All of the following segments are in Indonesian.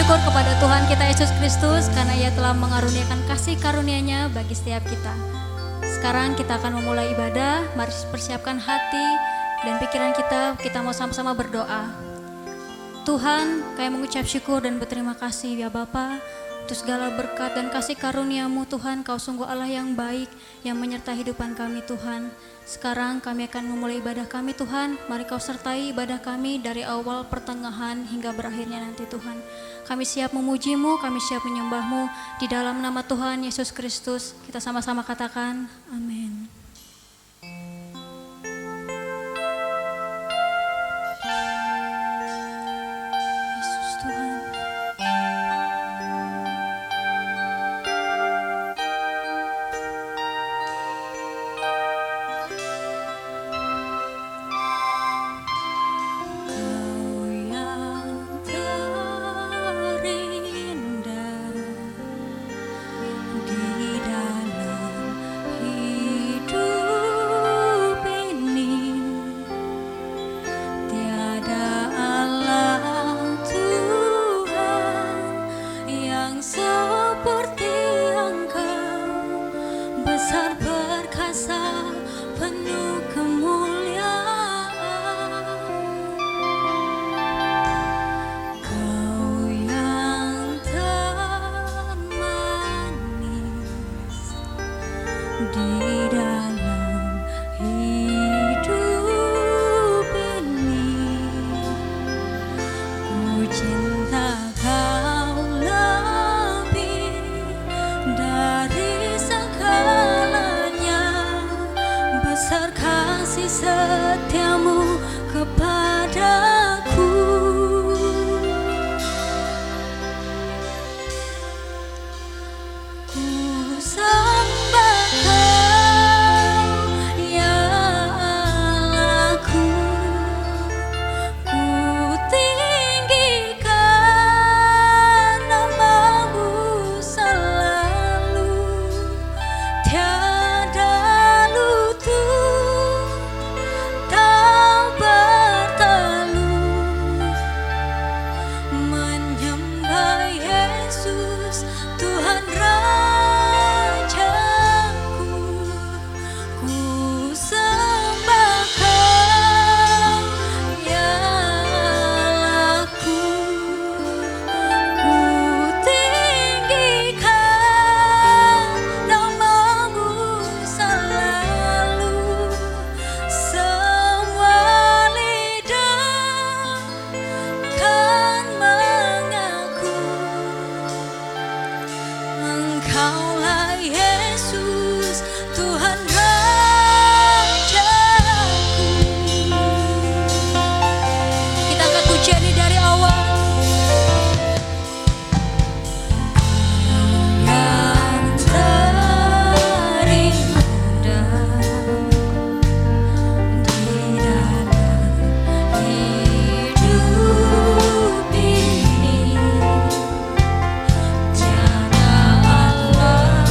syukur kepada Tuhan kita Yesus Kristus karena Ia telah mengaruniakan kasih karunia-Nya bagi setiap kita. Sekarang kita akan memulai ibadah. Mari persiapkan hati dan pikiran kita mau sama-sama berdoa. Tuhan, kami mengucap syukur dan berterima kasih ya Bapa untuk segala berkat dan kasih karunia-Mu Tuhan. Kau sungguh Allah yang baik yang menyertai kehidupan kami Tuhan. Sekarang kami akan memulai ibadah kami Tuhan. Mari Kau sertai ibadah kami dari awal, pertengahan hingga berakhirnya nanti Tuhan. Kami siap memuji-Mu, kami siap menyembah-Mu. Di dalam nama Tuhan Yesus Kristus kita sama-sama katakan amin. Setiamu kepadaku, ku sembah Kau ya Allahku, ku tinggikan nama-Mu selalu, tiada lutut tak bertalu menyembah Yesus Tuhan Rajaku. Ku sembah Kau ya Allahku, ku tinggikan nama-Mu selalu, semua lidah kan mengaku Engkaulah Yesus Tuhan Rajaku. Kita angkat pujian ini dari awal. Yang terindah di dalam hidup ini, tiada Allah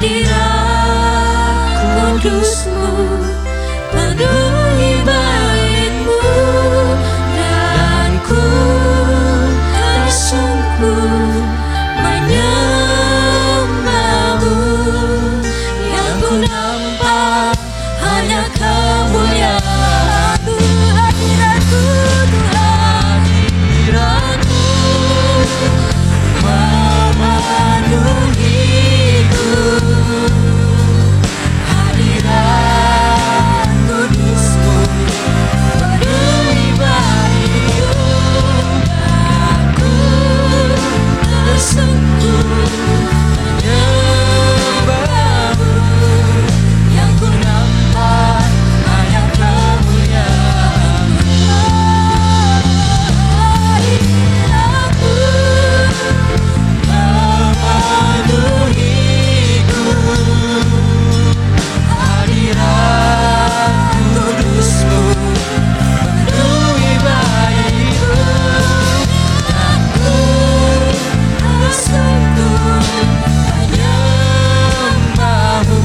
hadirat kudus-Mu, penuhi bait-Mu, dan ku tersungkur menyembah-Mu. Yang ku nampak hanya kemuliaan-Mu, hadirat-Mu Tuhan, hadirat-Mu memenuhiku, hadirat kudus-Mu penuhi bait-Mu, aku tersungkur menyembah-Mu. Yang ku nampak hanya kemuliaan-Mu, hadirat-Mu memenuhiku, hadirat kudus-Mu penuhi bait-Mu, aku tersungkur menyembah-Mu.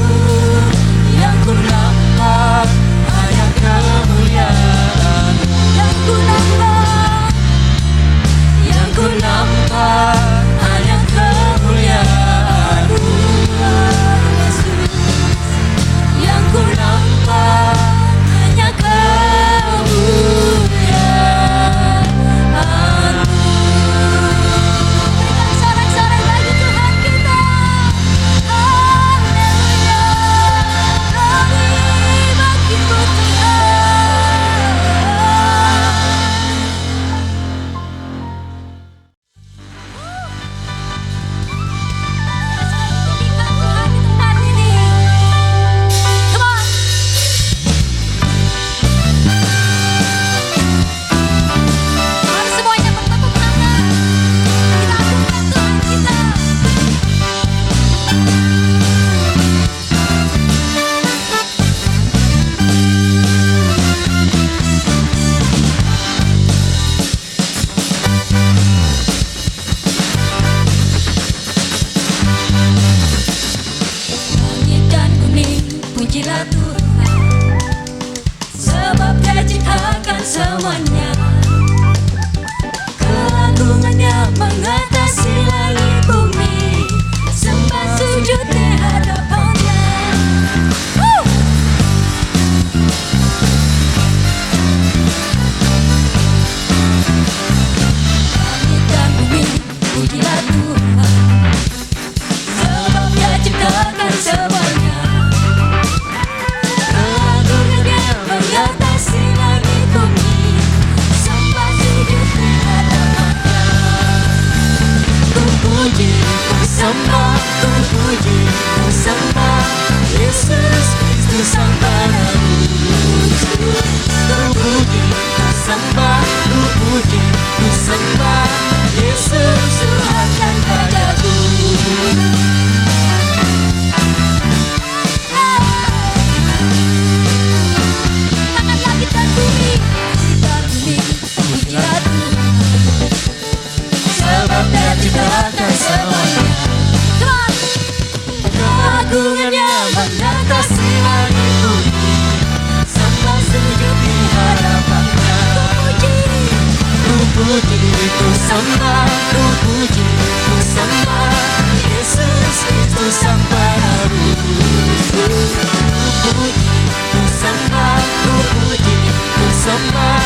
Yang ku nampak hanya kemuliaan-Mu, yang ku nampak hanya kemuliaan-Mu, Yesus. Yang ku nampak hanya kemuliaan-Mu. Berikan sorak-sorai bagi Tuhan kita. Haleluya. Glory bagimu Tuhan. Tinggikan Tuhan di tempat ini. Come on. Mari semuanya bertepuk tangan. Kita agungkan Tuhan kita. Langit dan bumi, pujilah Tuhan, sebab Dia ciptakan semuanya. Keagungannya mengatasi langit bumi, sembah sujud di hadapannya. Langit dan bumi, pujilah Tuhan, sebab Dia ciptakan semuanya. Keagungannya mengatasi langit bumi, sembah sujud di hadapannya. Ku puji, ku sembah, ku puji, ku sembah Yesus Kristus Sang Penebus. Ku puji, ku sembah, ku puji, ku sembah Yesus Tuhan dan Rajaku. Tangan langit dan bumi, pujilah Tuhan, sebab Dia ciptakan semuanya. Keagungannya mengatasi langit bumi, sembah sujud di hadapannya. Ku puji, ku sembah, ku puji, ku sembah Yesus Kristus Sang Penebus. Ku puji, ku sembah, ku puji, ku sembah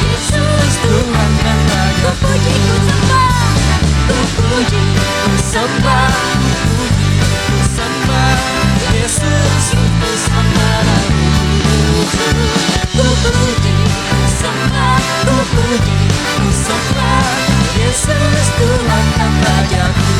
Yesus Tuhan dan Raja. Ku puji, ku sembah, ku puji, ku sembah, ku puji, ku sembah Yesus Kristus Sang Penebus. Ku puji, ku sembah, ku puji, ku sembah Yesus Tuhan dan Rajaku.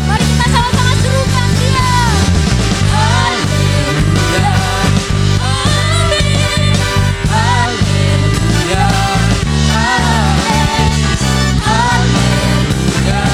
Mari kita sama-sama serukan Dia. Haleluya, amin. Haleluya, amin. Haleluya,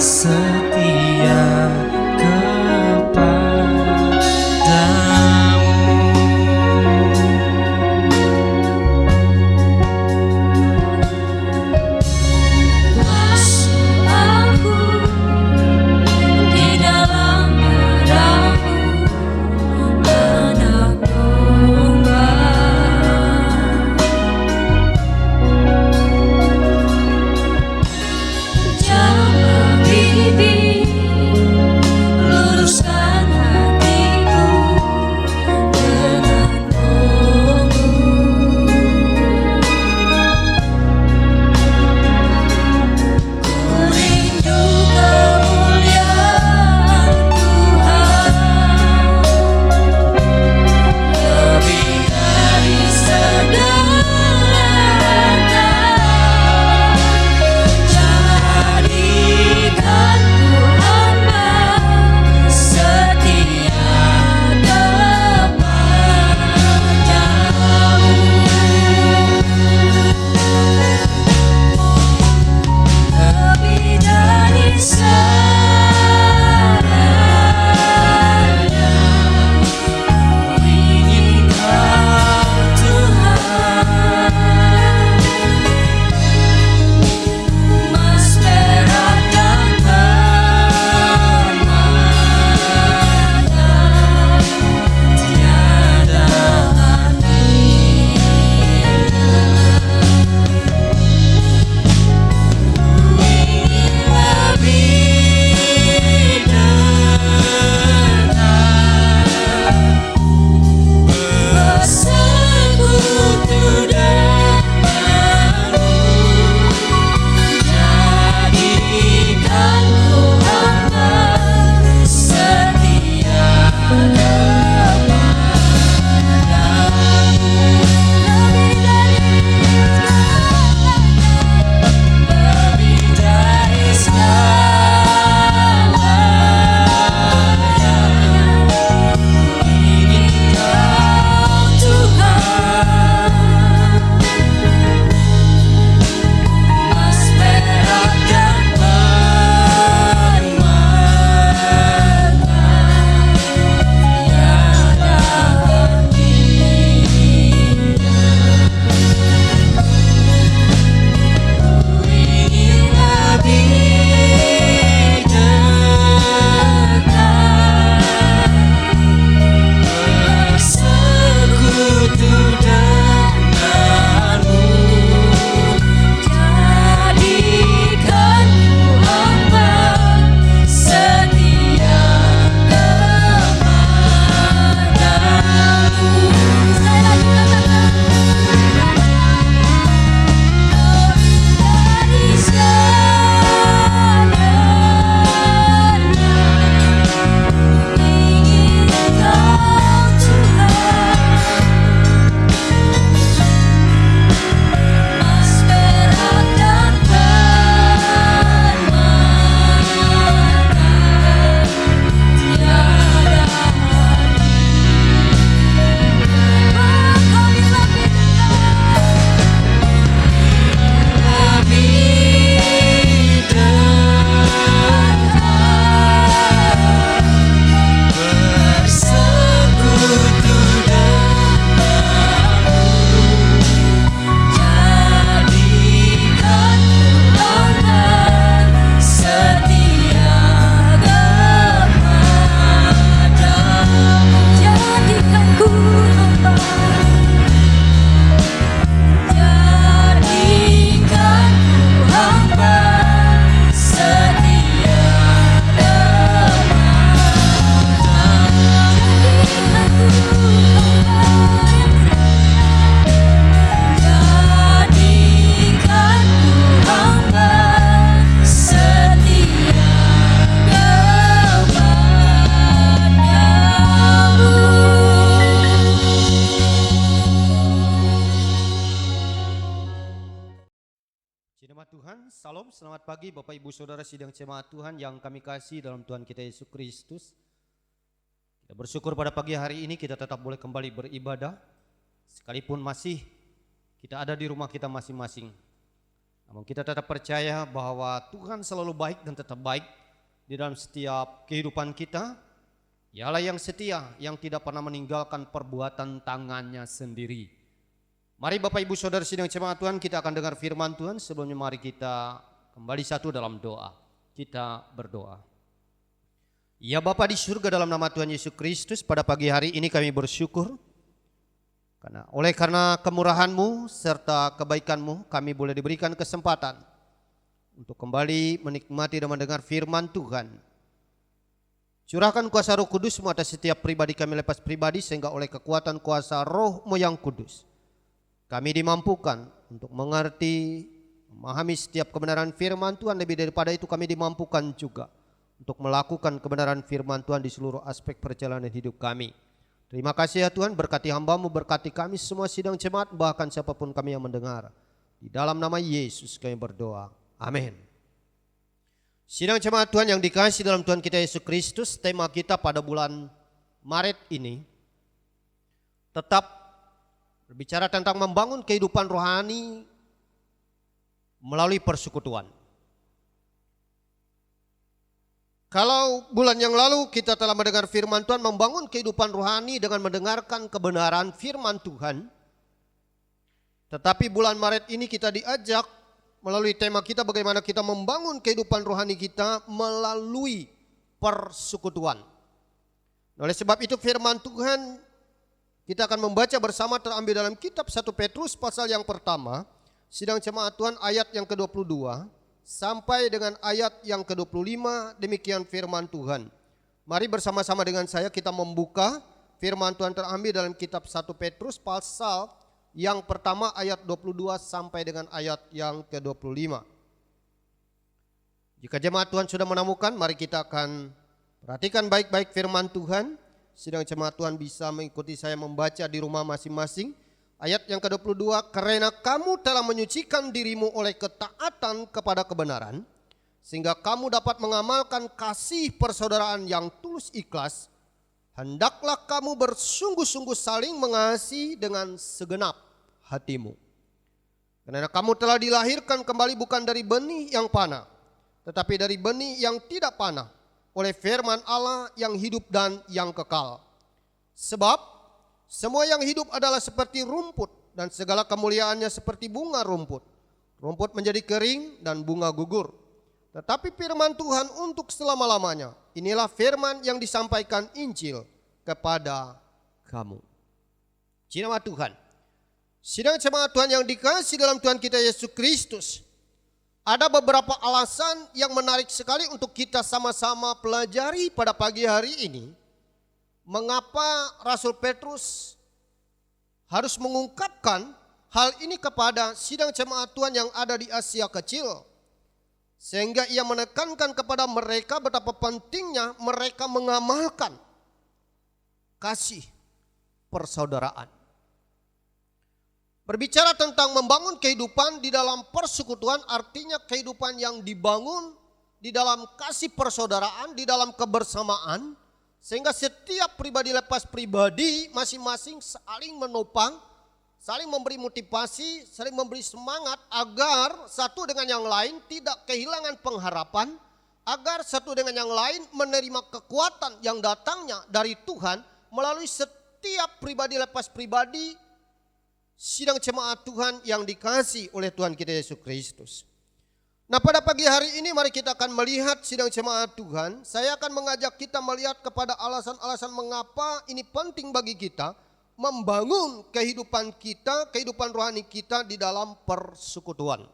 setia kepadamu. Masuk aku di dalam darahmu, anak domba. Jaga bibir, luruskan hatiku dengan ku rindu kemuliaan Tuhan, lebih dari segala. Jadikan ku hamba setia kepadamu, lebih dari segalanya. Ku ingin Kau Tuhan, Mas perak dan permata, tiada artinya. Ku ingin lebih dekat, bersekutu denganmu. Jadikan ku hamba setia kepadamu, lebih dari segalanya. Ku ingin Kau Tuhan, Mas perak dan permata, tiada artinya. Ku ingin lebih dekat, bersekutu denganmu. Jadikan ku hamba setia kepadamu. Sekali lagi katakan, dari segalanya. Ingin Kau Tuhan, Mas perak dan permata, tiada lebih dekat, bersekutu denganmu. Jadikan ku hamba setia kepadamu. Jadikan ku hamba, jadikan ku hamba setia jadikan ku hamba setia Jemaat Tuhan, salam, selamat pagi Bapak Ibu Saudara sidang jemaat Tuhan yang kami kasih dalam Tuhan kita Yesus Kristus. Kita bersyukur pada pagi hari ini kita tetap boleh kembali beribadah, sekalipun masih kita ada di rumah kita masing-masing. Namun kita tetap percaya bahwa Tuhan selalu baik dan tetap baik di dalam setiap kehidupan kita. Dialah yang setia, yang tidak pernah meninggalkan perbuatan tangannya sendiri. Mari Bapak Ibu Saudara sidang jemaat Tuhan, kita akan dengar firman Tuhan. Sebelumnya mari kita kembali satu dalam doa. Kita berdoa. Ya Bapa di surga, dalam nama Tuhan Yesus Kristus, pada pagi hari ini kami bersyukur karena kemurahan-Mu serta kebaikan-Mu kami boleh diberikan kesempatan untuk kembali menikmati dan mendengar firman Tuhan. Curahkan kuasa Roh Kudus-Mu atas setiap pribadi kami lepas pribadi, sehingga oleh kekuatan kuasa Roh-Mu yang kudus kami dimampukan untuk mengerti, memahami setiap kebenaran firman Tuhan. Lebih daripada itu kami dimampukan juga untuk melakukan kebenaran firman Tuhan di seluruh aspek perjalanan hidup kami. Terima kasih ya Tuhan, berkati hamba-Mu, berkati kami semua sidang jemaat, bahkan siapapun kami yang mendengar. Di dalam nama Yesus kami berdoa. Amin. Sidang jemaat Tuhan yang dikasihi dalam Tuhan kita Yesus Kristus, tema kita pada bulan Maret ini tetap berbicara tentang membangun kehidupan rohani melalui persekutuan. Kalau bulan yang lalu kita telah mendengar firman Tuhan, membangun kehidupan rohani dengan mendengarkan kebenaran firman Tuhan. Tetapi bulan Maret ini kita diajak melalui tema kita bagaimana kita membangun kehidupan rohani kita melalui persekutuan. Oleh sebab itu firman Tuhan kita akan membaca bersama terambil dalam kitab 1 Petrus pasal yang pertama. Sidang jemaat Tuhan ayat yang ke-22. Sampai dengan ayat yang ke-25, demikian firman Tuhan. Mari bersama-sama dengan saya kita membuka firman Tuhan terambil dalam kitab 1 Petrus pasal yang pertama ayat 22 sampai dengan ayat yang ke-25. Jika jemaat Tuhan sudah menemukan, mari kita akan perhatikan baik-baik firman Tuhan. Sidang jemaat Tuhan bisa mengikuti saya membaca di rumah masing-masing. Ayat yang ke-22, karena kamu telah menyucikan dirimu oleh ketaatan kepada kebenaran, sehingga kamu dapat mengamalkan kasih persaudaraan yang tulus ikhlas, hendaklah kamu bersungguh-sungguh saling mengasihi dengan segenap hatimu. Karena kamu telah dilahirkan kembali bukan dari benih yang panah, tetapi dari benih yang tidak panah, oleh firman Allah yang hidup dan yang kekal. Sebab semua yang hidup adalah seperti rumput, dan segala kemuliaannya seperti bunga rumput. Rumput menjadi kering dan bunga gugur. Tetapi firman Tuhan untuk selama-lamanya. Inilah firman yang disampaikan Injil kepada kamu. Jemaat Tuhan, sidang jemaat Tuhan yang dikasihi dalam Tuhan kita Yesus Kristus, ada beberapa alasan yang menarik sekali untuk kita sama-sama pelajari pada pagi hari ini. Mengapa Rasul Petrus harus mengungkapkan hal ini kepada sidang jemaat Tuhan yang ada di Asia Kecil, sehingga ia menekankan kepada mereka betapa pentingnya mereka mengamalkan kasih persaudaraan. Berbicara tentang membangun kehidupan di dalam persekutuan, artinya kehidupan yang dibangun di dalam kasih persaudaraan, di dalam kebersamaan, sehingga setiap pribadi lepas pribadi masing-masing saling menopang, saling memberi motivasi, saling memberi semangat agar satu dengan yang lain tidak kehilangan pengharapan, agar satu dengan yang lain menerima kekuatan yang datangnya dari Tuhan melalui setiap pribadi lepas pribadi sidang jemaat Tuhan yang dikasihi oleh Tuhan kita Yesus Kristus. Nah, pada pagi hari ini mari kita akan melihat sidang jemaat Tuhan. Saya akan mengajak kita melihat kepada alasan-alasan mengapa ini penting bagi kita membangun kehidupan kita, kehidupan rohani kita di dalam persekutuan.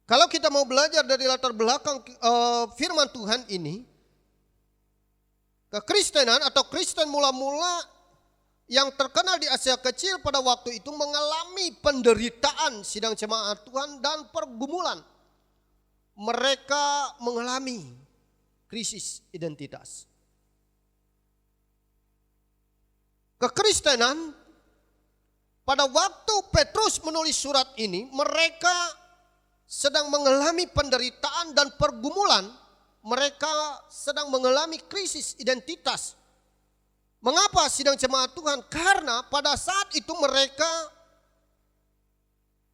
Kalau kita mau belajar dari latar belakang firman Tuhan ini, kekristenan atau Kristen mula-mula yang terkenal di Asia Kecil pada waktu itu mengalami penderitaan sidang jemaat Tuhan dan pergumulan. Mereka mengalami krisis identitas. Kekristenan pada waktu Petrus menulis surat ini, mereka sedang mengalami penderitaan dan pergumulan. Mereka sedang mengalami krisis identitas. Mengapa sidang jemaat Tuhan? Karena pada saat itu mereka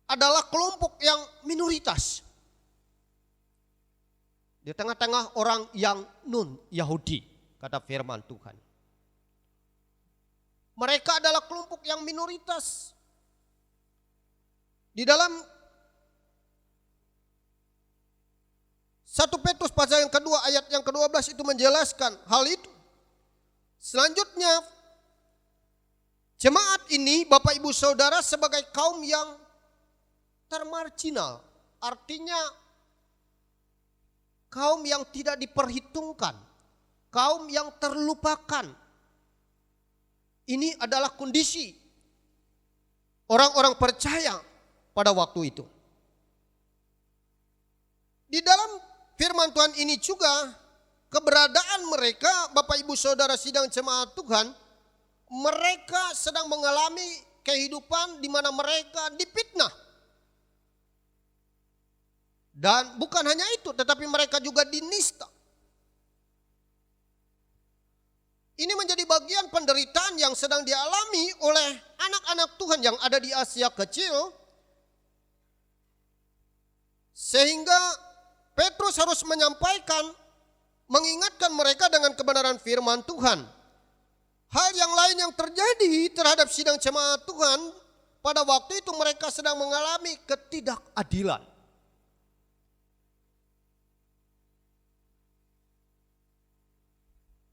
adalah kelompok yang minoritas. Di tengah-tengah orang yang non-Yahudi, kata firman Tuhan. Mereka adalah kelompok yang minoritas. Di dalam 1 Petrus pasal yang kedua ayat yang ke-12 itu menjelaskan hal itu. Selanjutnya, jemaat ini Bapak Ibu Saudara sebagai kaum yang termarginal. Artinya kaum yang tidak diperhitungkan, kaum yang terlupakan. Ini adalah kondisi orang-orang percaya pada waktu itu. Di dalam firman Tuhan ini juga keberadaan mereka, Bapak Ibu Saudara sidang jemaat Tuhan, mereka sedang mengalami kehidupan di mana mereka difitnah. Dan bukan hanya itu, tetapi mereka juga dinista. Ini menjadi bagian penderitaan yang sedang dialami oleh anak-anak Tuhan yang ada di Asia Kecil. Sehingga Petrus harus menyampaikan, mengingatkan mereka dengan kebenaran firman Tuhan. Hal yang lain yang terjadi terhadap sidang jemaat Tuhan, pada waktu itu mereka sedang mengalami ketidakadilan.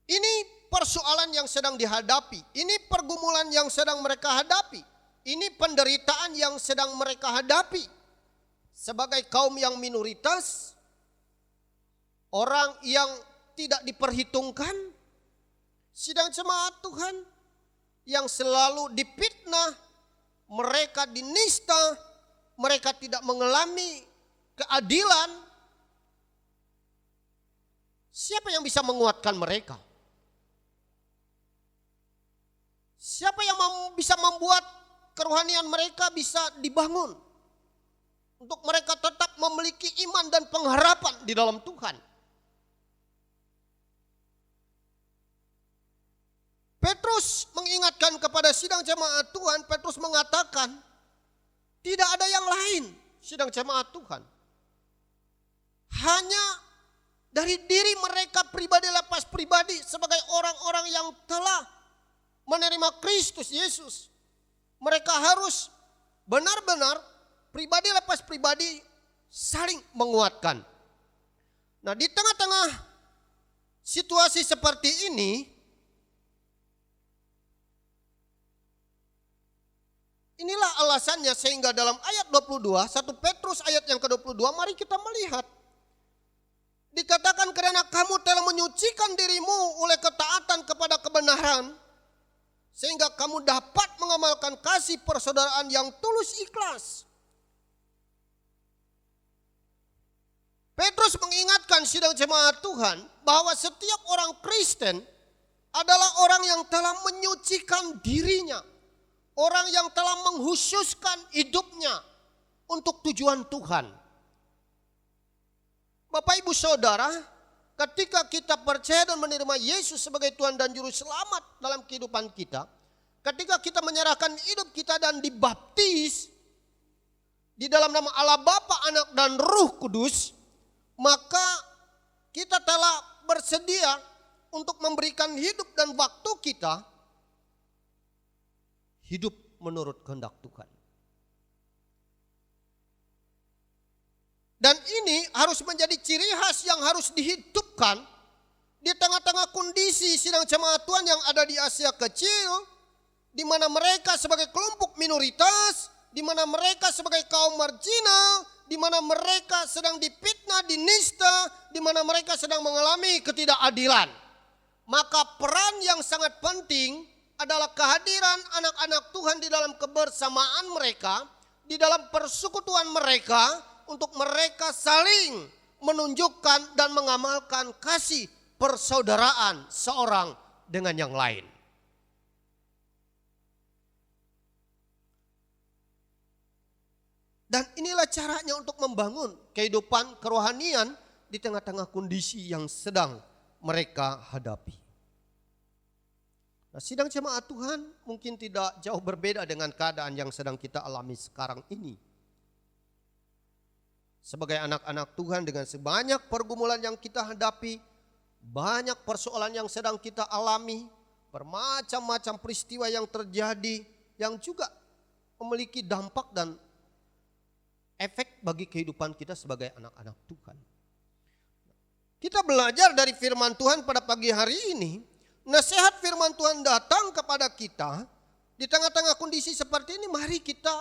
Ini persoalan yang sedang dihadapi, ini pergumulan yang sedang mereka hadapi, ini penderitaan yang sedang mereka hadapi. Sebagai kaum yang minoritas, orang yang tidak diperhitungkan, sidang jemaat Tuhan yang selalu difitnah, mereka dinista, mereka tidak mengalami keadilan. Siapa yang bisa menguatkan mereka? Siapa yang bisa membuat kerohanian mereka bisa dibangun? Untuk mereka tetap memiliki iman dan pengharapan di dalam Tuhan. Petrus mengingatkan kepada sidang jemaat Tuhan, Petrus mengatakan, tidak ada yang lain sidang jemaat Tuhan. Hanya dari diri mereka pribadi lepas pribadi sebagai orang-orang yang telah menerima Kristus Yesus. Mereka harus benar-benar pribadi lepas pribadi saling menguatkan. Nah, di tengah-tengah situasi seperti ini, inilah alasannya sehingga dalam ayat 22, 1 Petrus ayat yang ke-22, mari kita melihat. Dikatakan karena kamu telah menyucikan dirimu oleh ketaatan kepada kebenaran, sehingga kamu dapat mengamalkan kasih persaudaraan yang tulus ikhlas. Petrus mengingatkan sidang jemaat Tuhan bahwa setiap orang Kristen adalah orang yang telah menyucikan dirinya. Orang yang telah menghususkan hidupnya untuk tujuan Tuhan. Bapak Ibu Saudara, ketika kita percaya dan menerima Yesus sebagai Tuhan dan Juru Selamat dalam kehidupan kita, ketika kita menyerahkan hidup kita dan dibaptis di dalam nama Allah Bapa, Anak dan Roh Kudus, maka kita telah bersedia untuk memberikan hidup dan waktu kita hidup menurut kehendak Tuhan. Dan ini harus menjadi ciri khas yang harus dihidupkan di tengah-tengah kondisi sidang jemaat Tuhan yang ada di Asia Kecil, di mana mereka sebagai kelompok minoritas, di mana mereka sebagai kaum marginal, di mana mereka sedang difitnah, dinista, di mana mereka sedang mengalami ketidakadilan. Maka peran yang sangat penting adalah kehadiran anak-anak Tuhan di dalam kebersamaan mereka, di dalam persekutuan mereka, untuk mereka saling menunjukkan dan mengamalkan kasih persaudaraan seorang dengan yang lain. Dan inilah caranya untuk membangun kehidupan kerohanian di tengah-tengah kondisi yang sedang mereka hadapi. Nah, sidang jemaat Tuhan mungkin tidak jauh berbeda dengan keadaan yang sedang kita alami sekarang ini. sebagai anak-anak Tuhan dengan sebanyak pergumulan yang kita hadapi, banyak persoalan yang sedang kita alami, bermacam-macam peristiwa yang terjadi yang juga memiliki dampak dan efek bagi kehidupan kita sebagai anak-anak Tuhan. Kita belajar dari firman Tuhan pada pagi hari ini, nasihat firman Tuhan datang kepada kita di tengah-tengah kondisi seperti ini. Mari kita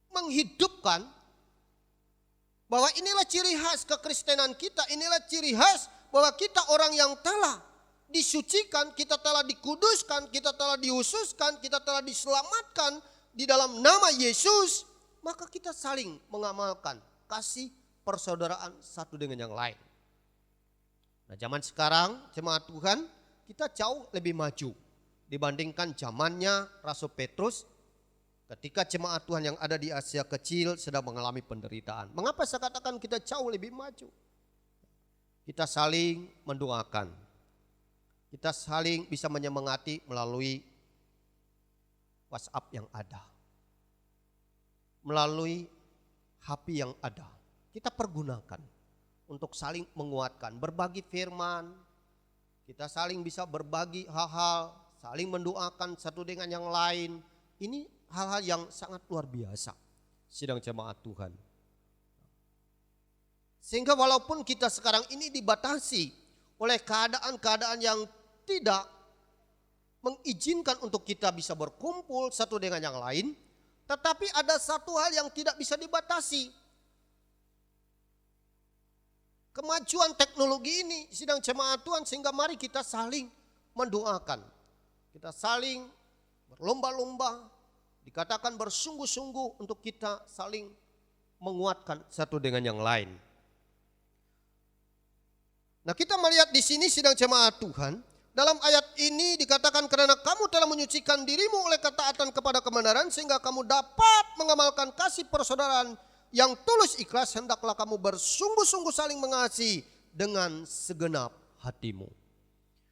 menghidupkan bahwa inilah ciri khas kekristenan kita, inilah ciri khas bahwa kita orang yang telah disucikan, kita telah dikuduskan, kita telah dihususkan, kita telah diselamatkan di dalam nama Yesus. Maka kita saling mengamalkan kasih persaudaraan satu dengan yang lain. Nah, zaman sekarang jemaat Tuhan kita jauh lebih maju dibandingkan zamannya Rasul Petrus ketika jemaat Tuhan yang ada di Asia Kecil sedang mengalami penderitaan. Mengapa saya katakan kita jauh lebih maju? Kita saling mendoakan. Kita saling bisa menyemangati melalui WhatsApp yang ada. Melalui HP yang ada. Kita pergunakan untuk saling menguatkan, berbagi firman. Kita saling bisa berbagi hal-hal, saling mendoakan satu dengan yang lain. Ini hal-hal yang sangat luar biasa sidang jemaat Tuhan. Sehingga walaupun kita sekarang ini dibatasi oleh keadaan-keadaan yang tidak mengizinkan untuk kita bisa berkumpul satu dengan yang lain, tetapi ada satu hal yang tidak bisa dibatasi. Kemajuan teknologi ini sidang jemaat Tuhan, sehingga mari kita saling mendoakan. Kita saling berlomba-lomba, dikatakan bersungguh-sungguh untuk kita saling menguatkan satu dengan yang lain. Nah, kita melihat di sini sidang jemaat Tuhan, dalam ayat ini dikatakan karena kamu telah menyucikan dirimu oleh ketaatan kepada kebenaran sehingga kamu dapat mengamalkan kasih persaudaraan yang tulus ikhlas, hendaklah kamu bersungguh-sungguh saling mengasihi dengan segenap hatimu.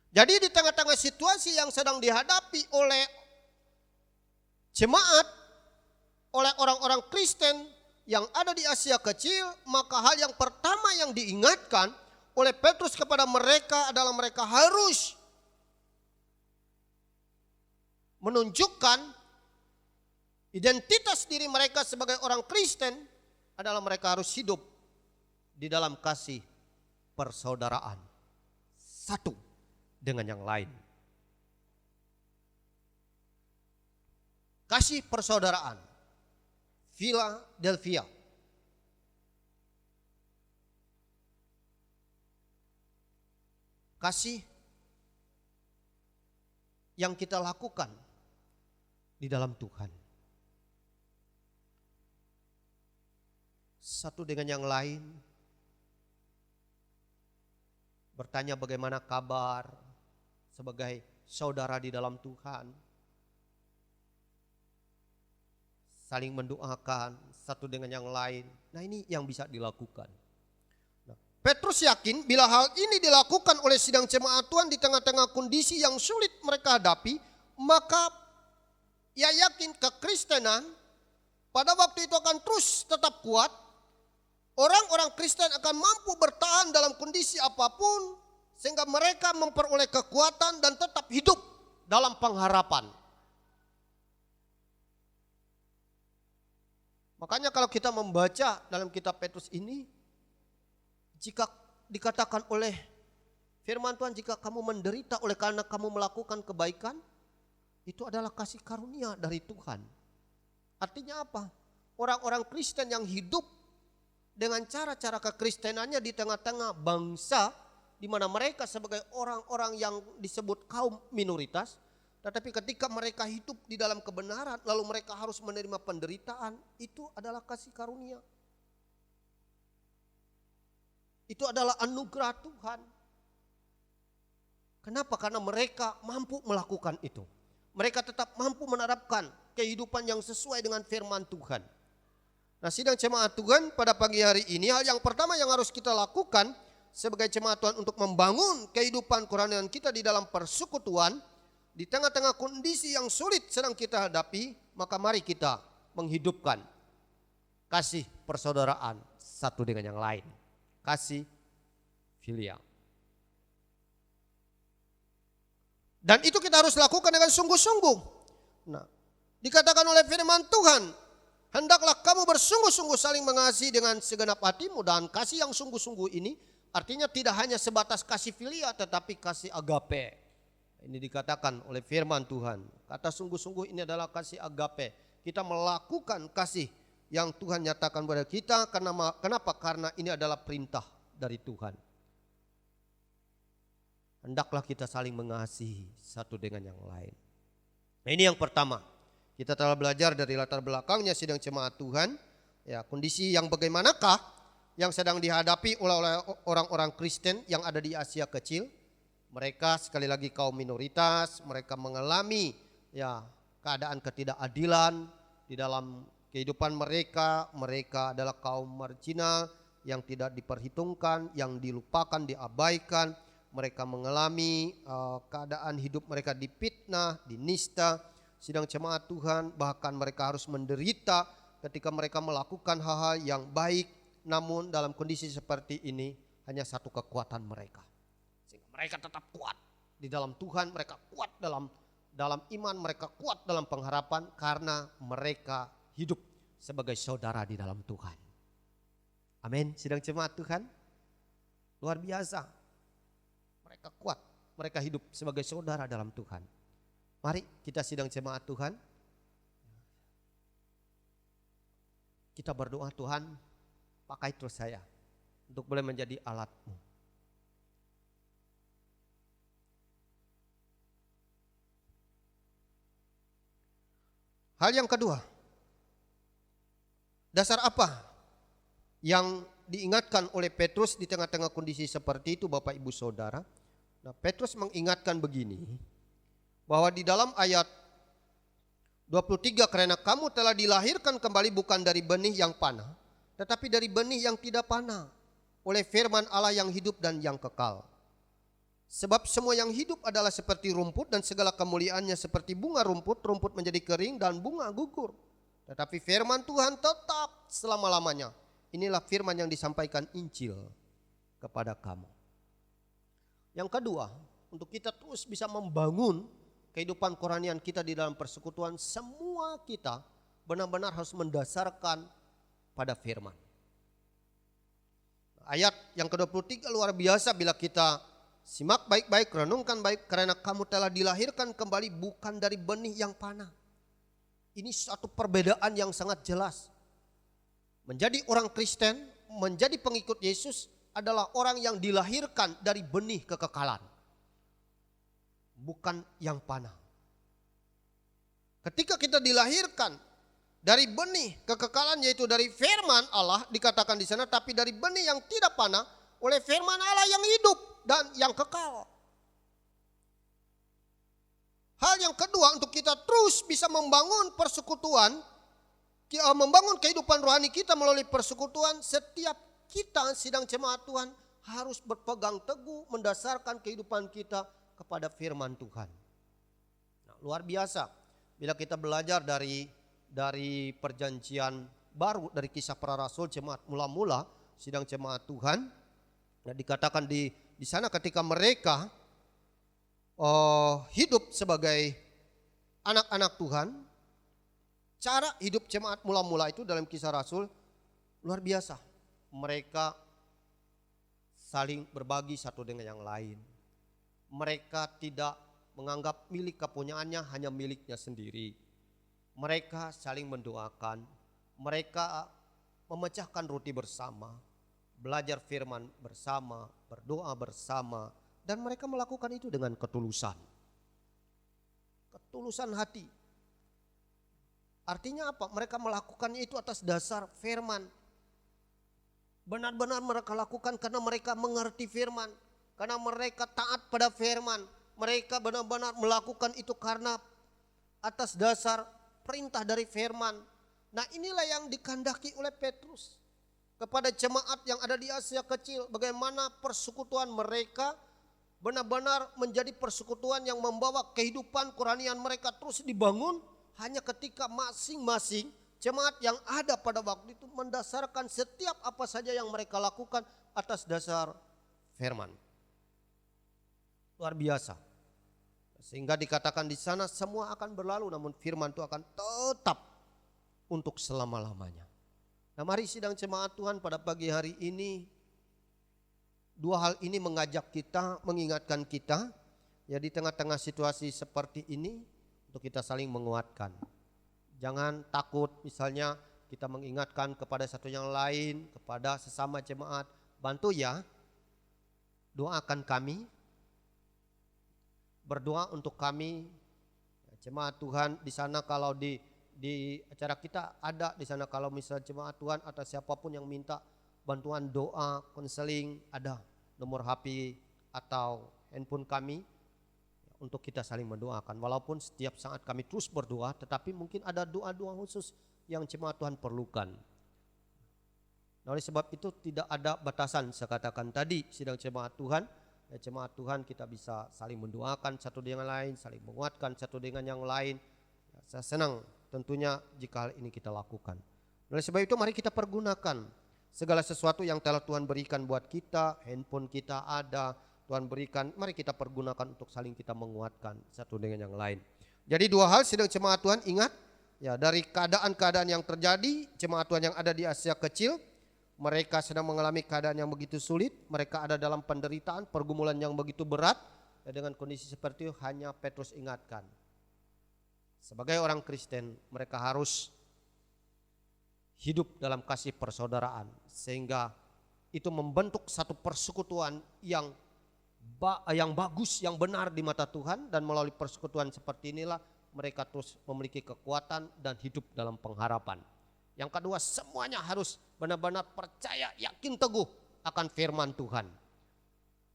Jadi di tengah-tengah situasi yang sedang dihadapi oleh jemaat, oleh orang-orang Kristen yang ada di Asia Kecil, maka hal yang pertama yang diingatkan oleh Petrus kepada mereka adalah mereka harus menunjukkan identitas diri mereka sebagai orang Kristen adalah mereka harus hidup di dalam kasih persaudaraan satu dengan yang lain. Kasih persaudaraan Philadelphia. Kasih yang kita lakukan di dalam Tuhan. Satu dengan yang lain, bertanya bagaimana kabar sebagai saudara di dalam Tuhan. Saling mendoakan satu dengan yang lain. Nah, ini yang bisa dilakukan. Nah, Petrus yakin bila hal ini dilakukan oleh sidang jemaat Tuhan di tengah-tengah kondisi yang sulit mereka hadapi, maka ia yakin kekristenan pada waktu itu akan terus tetap kuat. Orang-orang Kristen akan mampu bertahan dalam kondisi apapun sehingga mereka memperoleh kekuatan dan tetap hidup dalam pengharapan. Makanya kalau kita membaca dalam kitab Petrus ini, jika dikatakan oleh firman Tuhan, jika kamu menderita oleh karena kamu melakukan kebaikan, itu adalah kasih karunia dari Tuhan. Artinya apa? Orang-orang Kristen yang hidup dengan cara-cara kekristenannya di tengah-tengah bangsa di mana mereka sebagai orang-orang yang disebut kaum minoritas, tetapi ketika mereka hidup di dalam kebenaran lalu mereka harus menerima penderitaan, itu adalah kasih karunia. Itu adalah anugerah Tuhan. Kenapa? Karena mereka mampu melakukan itu. Mereka tetap mampu menerapkan kehidupan yang sesuai dengan firman Tuhan. Nah, sidang jemaat Tuhan pada pagi hari ini, hal yang pertama yang harus kita lakukan sebagai jemaat Tuhan untuk membangun kehidupan kerohanian kita di dalam persekutuan, di tengah-tengah kondisi yang sulit sedang kita hadapi, maka mari kita menghidupkan kasih persaudaraan satu dengan yang lain. Kasih filial. Dan itu kita harus lakukan dengan sungguh-sungguh. Nah, dikatakan oleh firman Tuhan, hendaklah kamu bersungguh-sungguh saling mengasihi dengan segenap hatimu. Dan kasih yang sungguh-sungguh ini artinya tidak hanya sebatas kasih filia, tetapi kasih agape. Ini dikatakan oleh firman Tuhan. Kata sungguh-sungguh ini adalah kasih agape. Kita melakukan kasih yang Tuhan nyatakan kepada kita. Kenapa? Karena ini adalah perintah dari Tuhan. Hendaklah kita saling mengasihi satu dengan yang lain. Nah, ini yang pertama. Kita telah belajar dari latar belakangnya sidang jemaat Tuhan. Ya, kondisi yang bagaimanakah yang sedang dihadapi oleh orang-orang Kristen yang ada di Asia Kecil. Mereka sekali lagi kaum minoritas, mereka mengalami ya keadaan ketidakadilan di dalam kehidupan mereka. Mereka adalah kaum marginal yang tidak diperhitungkan, yang dilupakan, diabaikan. Mereka mengalami keadaan hidup mereka dipitnah, dinista. Sidang jemaat Tuhan, bahkan mereka harus menderita ketika mereka melakukan hal-hal yang baik. Namun dalam kondisi seperti ini hanya satu kekuatan mereka. Sehingga mereka tetap kuat di dalam Tuhan, mereka kuat dalam iman, mereka kuat dalam pengharapan karena mereka hidup sebagai saudara di dalam Tuhan. Amin. Sidang jemaat Tuhan, luar biasa. Mereka kuat, mereka hidup sebagai saudara dalam Tuhan. Mari kita sidang jemaat Tuhan. Kita berdoa, Tuhan pakai terus saya untuk boleh menjadi alat-Mu. Hal yang kedua, dasar apa yang diingatkan oleh Petrus di tengah-tengah kondisi seperti itu Bapak Ibu Saudara? Nah, Petrus mengingatkan begini, bahwa di dalam ayat 23, karena kamu telah dilahirkan kembali bukan dari benih yang panah, tetapi dari benih yang tidak panah, oleh firman Allah yang hidup dan yang kekal. Sebab semua yang hidup adalah seperti rumput dan segala kemuliaannya seperti bunga rumput, rumput menjadi kering dan bunga gugur. Tetapi firman Tuhan tetap selama-lamanya. Inilah firman yang disampaikan Injil kepada kamu. Yang kedua, untuk kita terus bisa membangun kehidupan kerohanian kita di dalam persekutuan, semua kita benar-benar harus mendasarkan pada firman. Ayat yang ke-23 luar biasa bila kita simak baik-baik, renungkan baik, karena kamu telah dilahirkan kembali bukan dari benih yang panah. Ini satu perbedaan yang sangat jelas. Menjadi orang Kristen, menjadi pengikut Yesus adalah orang yang dilahirkan dari benih kekekalan, bukan yang panah. Ketika kita dilahirkan dari benih kekekalan, yaitu dari firman Allah, dikatakan di sana, tapi dari benih yang tidak panah oleh firman Allah yang hidup dan yang kekal. Hal yang kedua, untuk kita terus bisa membangun persekutuan, membangun kehidupan rohani kita melalui persekutuan, setiap kita sidang jemaat Tuhan harus berpegang teguh mendasarkan kehidupan kita kepada firman Tuhan. Nah, luar biasa bila kita belajar dari perjanjian baru, dari kisah para rasul, jemaat mula-mula, sidang jemaat Tuhan. Nah, dikatakan di sana ketika mereka hidup sebagai anak-anak Tuhan, cara hidup jemaat mula-mula itu dalam kisah rasul luar biasa. Mereka saling berbagi satu dengan yang lain. Mereka tidak menganggap milik kepunyaannya hanya miliknya sendiri. Mereka saling mendoakan. Mereka memecahkan roti bersama, belajar firman bersama, berdoa bersama, dan mereka melakukan itu dengan ketulusan. Ketulusan hati. Artinya apa? Mereka melakukannya itu atas dasar firman. Benar-benar mereka lakukan karena mereka mengerti firman, karena mereka taat pada firman. Mereka benar-benar melakukan itu karena atas dasar perintah dari firman. Nah, inilah yang dikehendaki oleh Petrus kepada jemaat yang ada di Asia Kecil. Bagaimana persekutuan mereka benar-benar menjadi persekutuan yang membawa kehidupan kerohanian mereka terus dibangun hanya ketika masing-masing jemaat yang ada pada waktu itu mendasarkan setiap apa saja yang mereka lakukan atas dasar firman. Luar biasa. Sehingga dikatakan di sana semua akan berlalu, namun firman itu akan tetap untuk selama-lamanya. Nah, mari sidang jemaat Tuhan pada pagi hari ini, dua hal ini mengajak kita, mengingatkan kita, ya di tengah-tengah situasi seperti ini untuk kita saling menguatkan. Jangan takut misalnya kita mengingatkan kepada satu yang lain, kepada sesama jemaat, bantu ya, doakan kami, berdoa untuk kami. Jemaat Tuhan di sana kalau di acara kita ada di sana, kalau misalnya jemaat Tuhan atau siapapun yang minta bantuan doa, konseling, ada nomor HP atau handphone kami untuk kita saling mendoakan. Walaupun setiap saat kami terus berdoa, tetapi mungkin ada doa-doa khusus yang jemaat Tuhan perlukan. Nah, oleh sebab itu tidak ada batasan, saya katakan tadi, sidang jemaat Tuhan. Ya, jemaat Tuhan kita bisa saling mendoakan satu dengan lain, saling menguatkan satu dengan yang lain. Ya, saya senang tentunya jika hal ini kita lakukan. Oleh sebab itu mari kita pergunakan segala sesuatu yang telah Tuhan berikan buat kita, handphone kita ada, Tuhan berikan, mari kita pergunakan untuk saling kita menguatkan satu dengan yang lain. Jadi dua hal sidang jemaat Tuhan, ingat ya, dari keadaan-keadaan yang terjadi, jemaat Tuhan yang ada di Asia Kecil, mereka sedang mengalami keadaan yang begitu sulit, mereka ada dalam penderitaan, pergumulan yang begitu berat, ya, dengan kondisi seperti itu hanya Petrus ingatkan. Sebagai orang Kristen mereka harus hidup dalam kasih persaudaraan, sehingga itu membentuk satu persekutuan yang bagus, yang benar di mata Tuhan, dan melalui persekutuan seperti inilah mereka terus memiliki kekuatan dan hidup dalam pengharapan. Yang kedua, semuanya harus benar-benar percaya, yakin teguh akan firman Tuhan.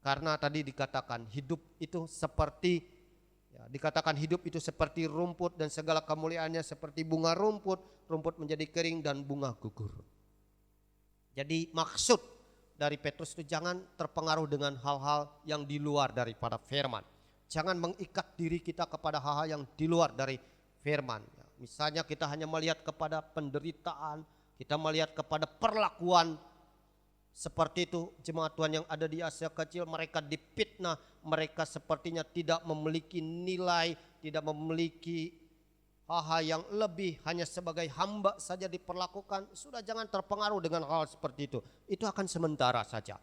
Karena tadi dikatakan hidup itu seperti rumput dan segala kemuliaannya seperti bunga rumput, rumput menjadi kering dan bunga gugur. Jadi maksud dari Petrus itu jangan terpengaruh dengan hal-hal yang di luar daripada firman. Jangan mengikat diri kita kepada hal-hal yang di luar dari firman. Misalnya kita hanya melihat kepada penderitaan, kita melihat kepada perlakuan seperti itu. Jemaat Tuhan yang ada di Asia Kecil, mereka dipitnah, mereka sepertinya tidak memiliki nilai, tidak memiliki hal-hal yang lebih, hanya sebagai hamba saja diperlakukan. Sudah, jangan terpengaruh dengan hal seperti itu. Itu akan sementara saja.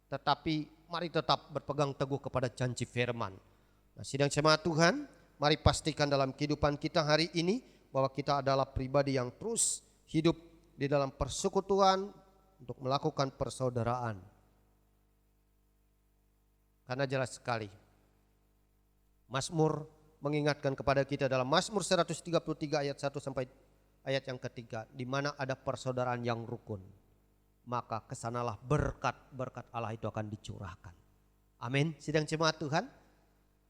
Tetapi mari tetap berpegang teguh kepada janji firman. Nah, sidang jemaat Tuhan, mari pastikan dalam kehidupan kita hari ini bahwa kita adalah pribadi yang terus hidup di dalam persekutuan untuk melakukan persaudaraan. Karena jelas sekali Mazmur mengingatkan kepada kita dalam Mazmur 133 ayat 1 sampai ayat yang ketiga, di mana ada persaudaraan yang rukun, maka kesanalah berkat Allah itu akan dicurahkan. Amin. Sidang jemaat Tuhan,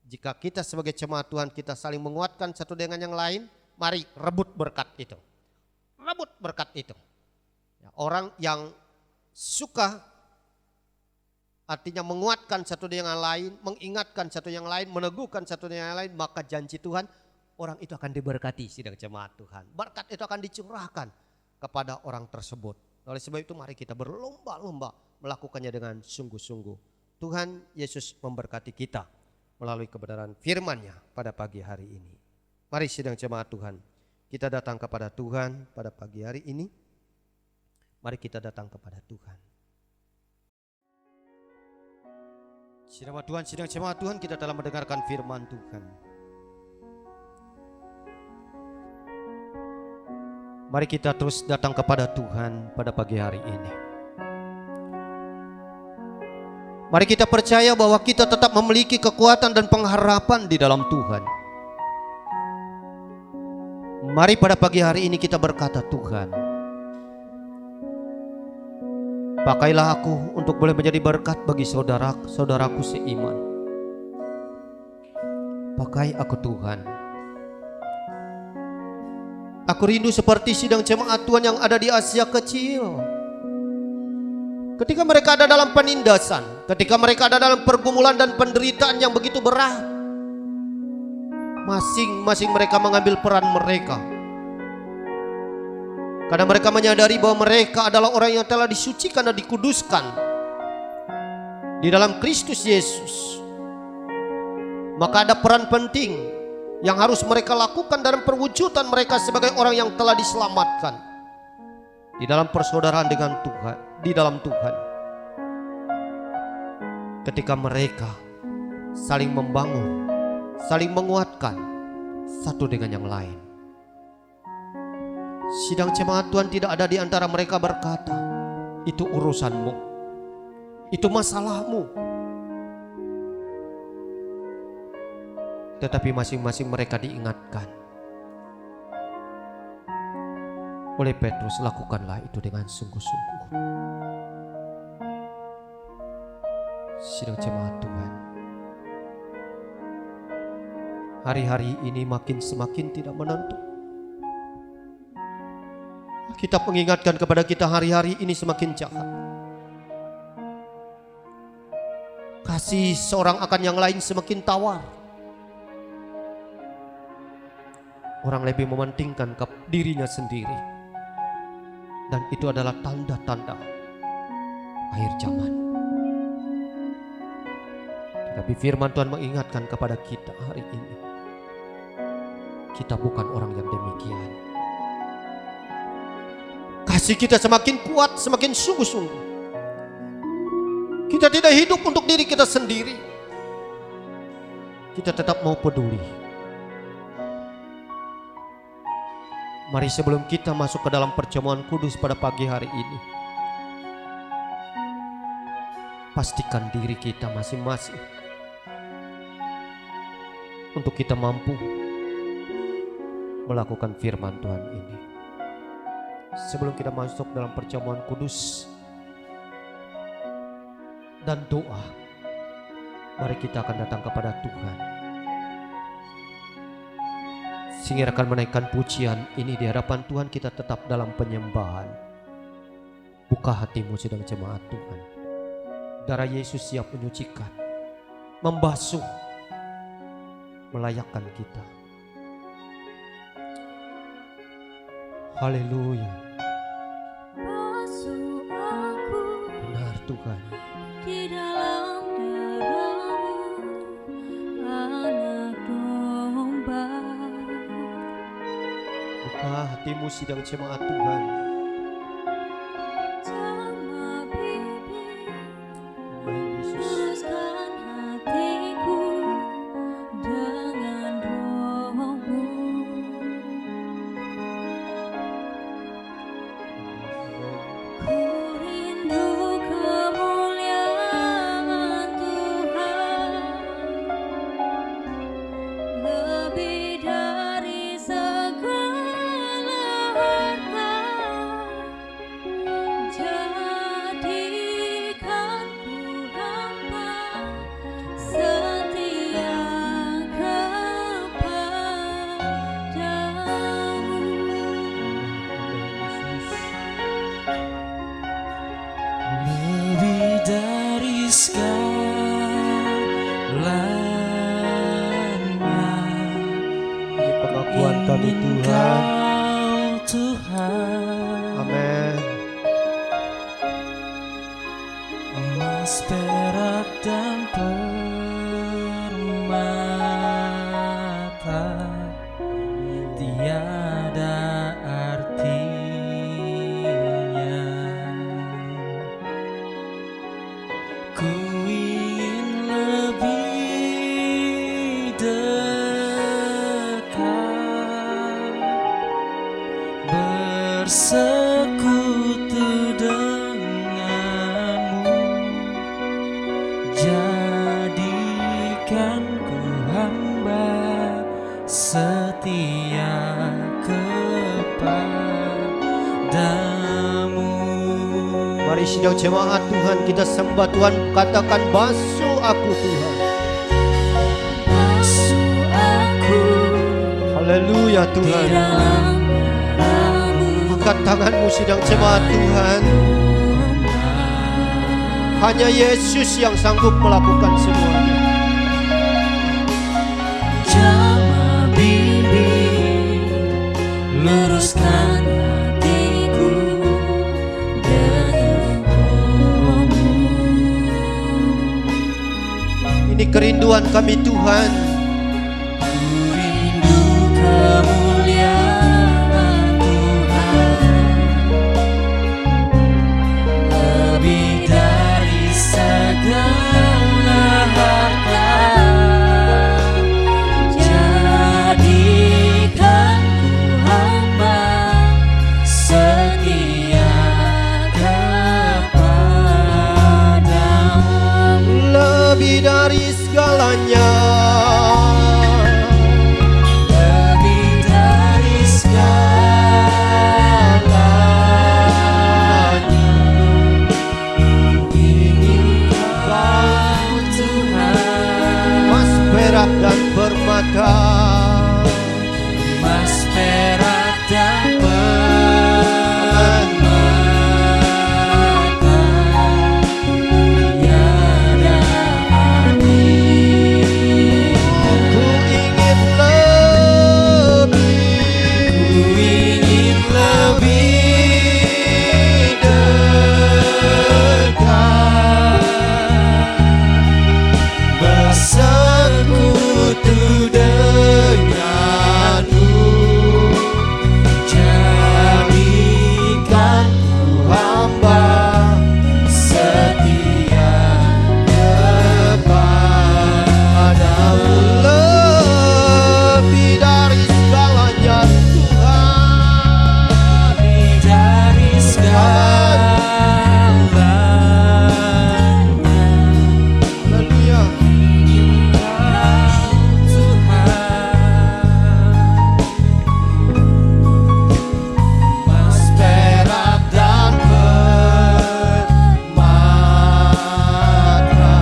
jika kita sebagai jemaat Tuhan kita saling menguatkan satu dengan yang lain, mari rebut berkat itu. Rebut berkat itu. Ya, orang yang suka artinya menguatkan satu dengan yang lain, mengingatkan satu yang lain, meneguhkan satu dengan yang lain, maka janji Tuhan orang itu akan diberkati. Sidang jemaat Tuhan, berkat itu akan dicurahkan kepada orang tersebut. Oleh sebab itu mari kita berlomba-lomba melakukannya dengan sungguh-sungguh. Tuhan Yesus memberkati kita melalui kebenaran firman-Nya pada pagi hari ini. Mari sidang jemaat Tuhan, kita datang kepada Tuhan pada pagi hari ini. Mari kita datang kepada Tuhan. Sidang jemaat Tuhan, kita telah mendengarkan firman Tuhan. Mari kita terus datang kepada Tuhan pada pagi hari ini. Mari kita percaya bahwa kita tetap memiliki kekuatan dan pengharapan di dalam Tuhan. Mari pada pagi hari ini kita berkata, Tuhan, pakailah aku untuk boleh menjadi berkat bagi saudaraku seiman. Pakai aku Tuhan. Aku rindu seperti sidang jemaat Tuhan yang ada di Asia Kecil. Ketika mereka ada dalam penindasan, ketika mereka ada dalam pergumulan dan penderitaan yang begitu berat, masing-masing mereka mengambil peran mereka. Karena mereka menyadari bahwa mereka adalah orang yang telah disucikan dan dikuduskan di dalam Kristus Yesus. Maka ada peran penting yang harus mereka lakukan dalam perwujudan mereka sebagai orang yang telah diselamatkan di dalam persaudaraan dengan Tuhan, di dalam Tuhan. Ketika mereka saling membangun, saling menguatkan satu dengan yang lain. Sidang jemaat Tuhan tidak ada di antara mereka berkata, itu urusanmu, itu masalahmu. Tetapi masing-masing mereka diingatkan oleh Petrus, lakukanlah itu dengan sungguh-sungguh. Sidang jemaat Tuhan, hari-hari ini semakin tidak menentu. Kita mengingatkan kepada kita hari-hari ini semakin jahat. Kasih seorang akan yang lain semakin tawar. Orang lebih mementingkan dirinya sendiri. Dan itu adalah tanda-tanda akhir zaman. Tetapi firman Tuhan mengingatkan kepada kita hari ini, kita bukan orang yang demikian. Kasih kita semakin kuat, semakin sungguh-sungguh. Kita tidak hidup untuk diri kita sendiri. Kita tetap mau peduli. Mari sebelum kita masuk ke dalam perjamuan kudus pada pagi hari ini, pastikan diri kita masing-masing untuk kita mampu melakukan firman Tuhan ini. Sebelum kita masuk dalam perjamuan kudus dan doa, mari kita akan datang kepada Tuhan. Sehingga akan menaikkan pujian ini di hadapan Tuhan, kita tetap dalam penyembahan. Buka hatimu sedang jemaat Tuhan. Darah Yesus siap menyucikan, membasuh, melayakkan kita. Haleluya. Basuh aku Benar Tuhan. di dalam darah-Mu, anak domba. Buka hatimu sidang jemaat Tuhan. Jamah bibir, Baik Yesus. luruskan hatiku dengan Roh-Mu. Ku rindu kemuliaan Tuhan, lebih dari segala harta. Jadikan ku hamba setia kepadamu. Lebih dari segalanya, Ini pengakuan kami Tuhan. Engkau Tuhan. Amin. Emas, perak, dan permata tiada artinya. Ku ingin lebih dekat, bersekutu denganmu. Jadikan ku hamba setia kepadamu. Mari sidang jemaat Tuhan, kita sembah Tuhan, katakan basuh aku Tuhan. Basuh aku Haleluya di Tuhan. dalam darah-Mu, Angkat tanganmu sidang jemaat Tuhan. Hanya Yesus yang sanggup melakukan semuanya. Jamah bibir, luruskan hatiku Ini kerinduan kami Tuhan. Rindu kemuliaan Tuhan, lebih dari segala harta. Jadikan ku hamba setia kepadamu. Lebih dari segalanya. Lebih dari segalanya, ingin Kau Tuhan. Emas, perak dan permata. Emas, perak dan permata, tiada artinya. Ku ingin lebih. Ku ingin lebih dekat, bersekutu denganmu. Jadikan ku hamba setia kepadamu. Lebih dari segalanya Tuhan. Lebih dari segalanya, Haleluya. Kau Tuhan. Emas, perak dan permata,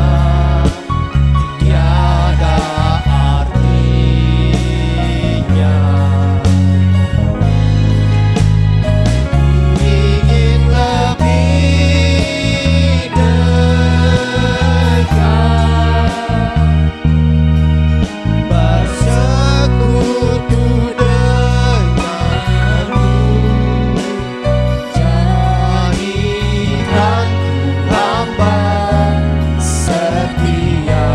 tiada artinya. Ingin lebih dekat, bersekutu denganmu. Jadikan ku hamba setia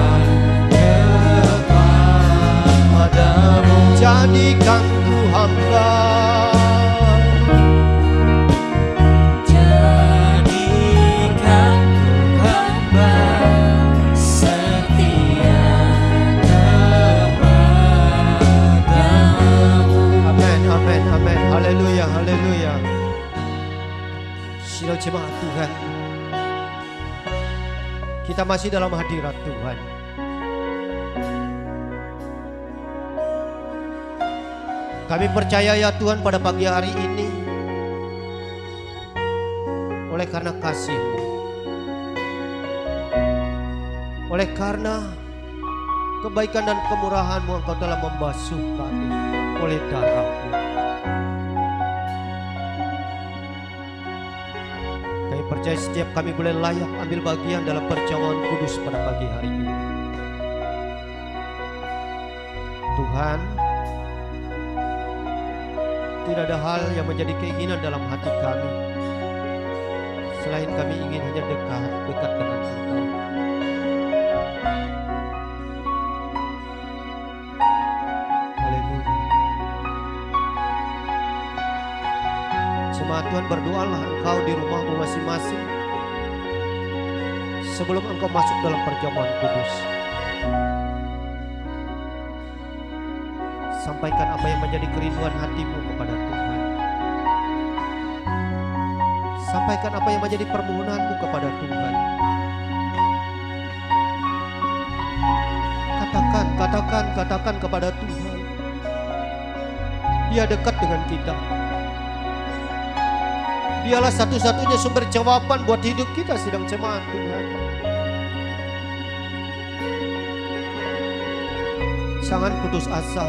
kepadamu. Jadikan ku hamba. Jadikan ku hamba setia kepadamu. Amin, amin, amin. Haleluya, haleluya. Sidang jemaat Tuhan, kita masih dalam hadirat Tuhan. Kami percaya ya Tuhan pada pagi hari ini, oleh karena kasih-Mu, oleh karena kebaikan dan kemurahan-Mu, Engkau telah membasuh kami oleh darah-Mu. Kami percaya setiap kami boleh layak ambil bagian dalam perjamuan kudus pada pagi hari ini. Tuhan, tidak ada hal yang menjadi keinginan dalam hati kami selain kami ingin hanya dekat dengan Engkau. Haleluya. Jemaat Tuhan, berdoalah engkau di rumahmu masing-masing sebelum engkau masuk dalam perjamuan kudus. Sampaikan apa yang menjadi kerinduan hatimu kepada Tuhan. Sampaikan apa yang menjadi permohonanmu kepada Tuhan. Katakan kepada Tuhan. Dia dekat dengan kita. Dialah satu-satunya sumber jawaban buat hidup kita, sidang jemaat Tuhan. Jangan putus asa.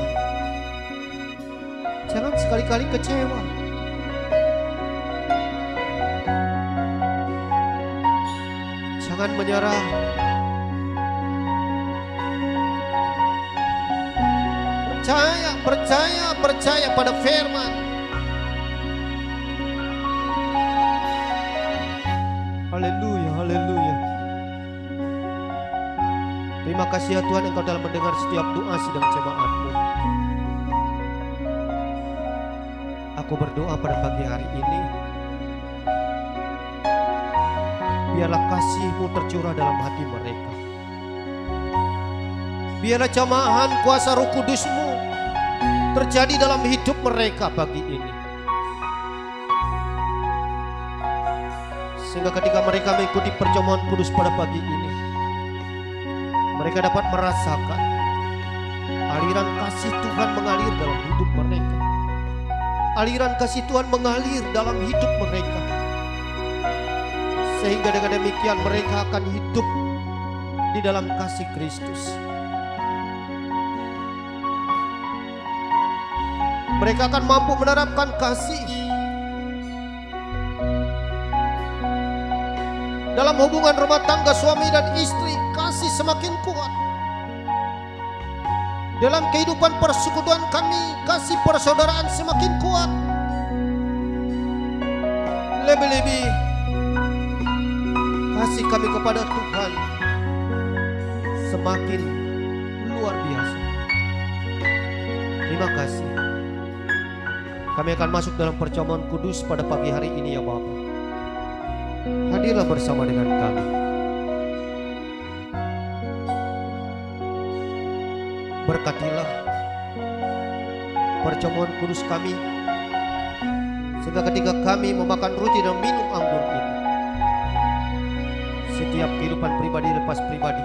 Jangan sekali-kali kecewa. Jangan menyerah. Percaya pada firman. Haleluya, haleluya. Terima kasih ya Tuhan, Engkau dalam mendengar setiap doa sidang jemaat-Mu. Aku berdoa pada pagi hari ini, biarlah kasih-Mu tercurah dalam hati mereka. Biarlah jamahan kuasa Roh Kudus-Mu terjadi dalam hidup mereka pagi ini. Sehingga ketika mereka mengikuti perjamuan kudus pada pagi ini, mereka dapat merasakan aliran kasih Tuhan mengalir dalam hidup mereka. Aliran kasih Tuhan mengalir dalam hidup mereka. Sehingga dengan demikian mereka akan hidup di dalam kasih Kristus. Mereka akan mampu menerapkan kasih dalam hubungan rumah tangga suami dan istri. Kasih semakin kuat. Dalam kehidupan persekutuan kami, kasih persaudaraan semakin kuat. Lebih-lebih kasih kami kepada Tuhan semakin luar biasa. Terima kasih. Kami akan masuk dalam perjamuan kudus pada pagi hari ini ya Bapa. Hadirlah bersama dengan kami. Berkatilah perjamuan kudus kami, sehingga ketika kami memakan roti dan minum anggur ini, setiap kehidupan pribadi lepas pribadi,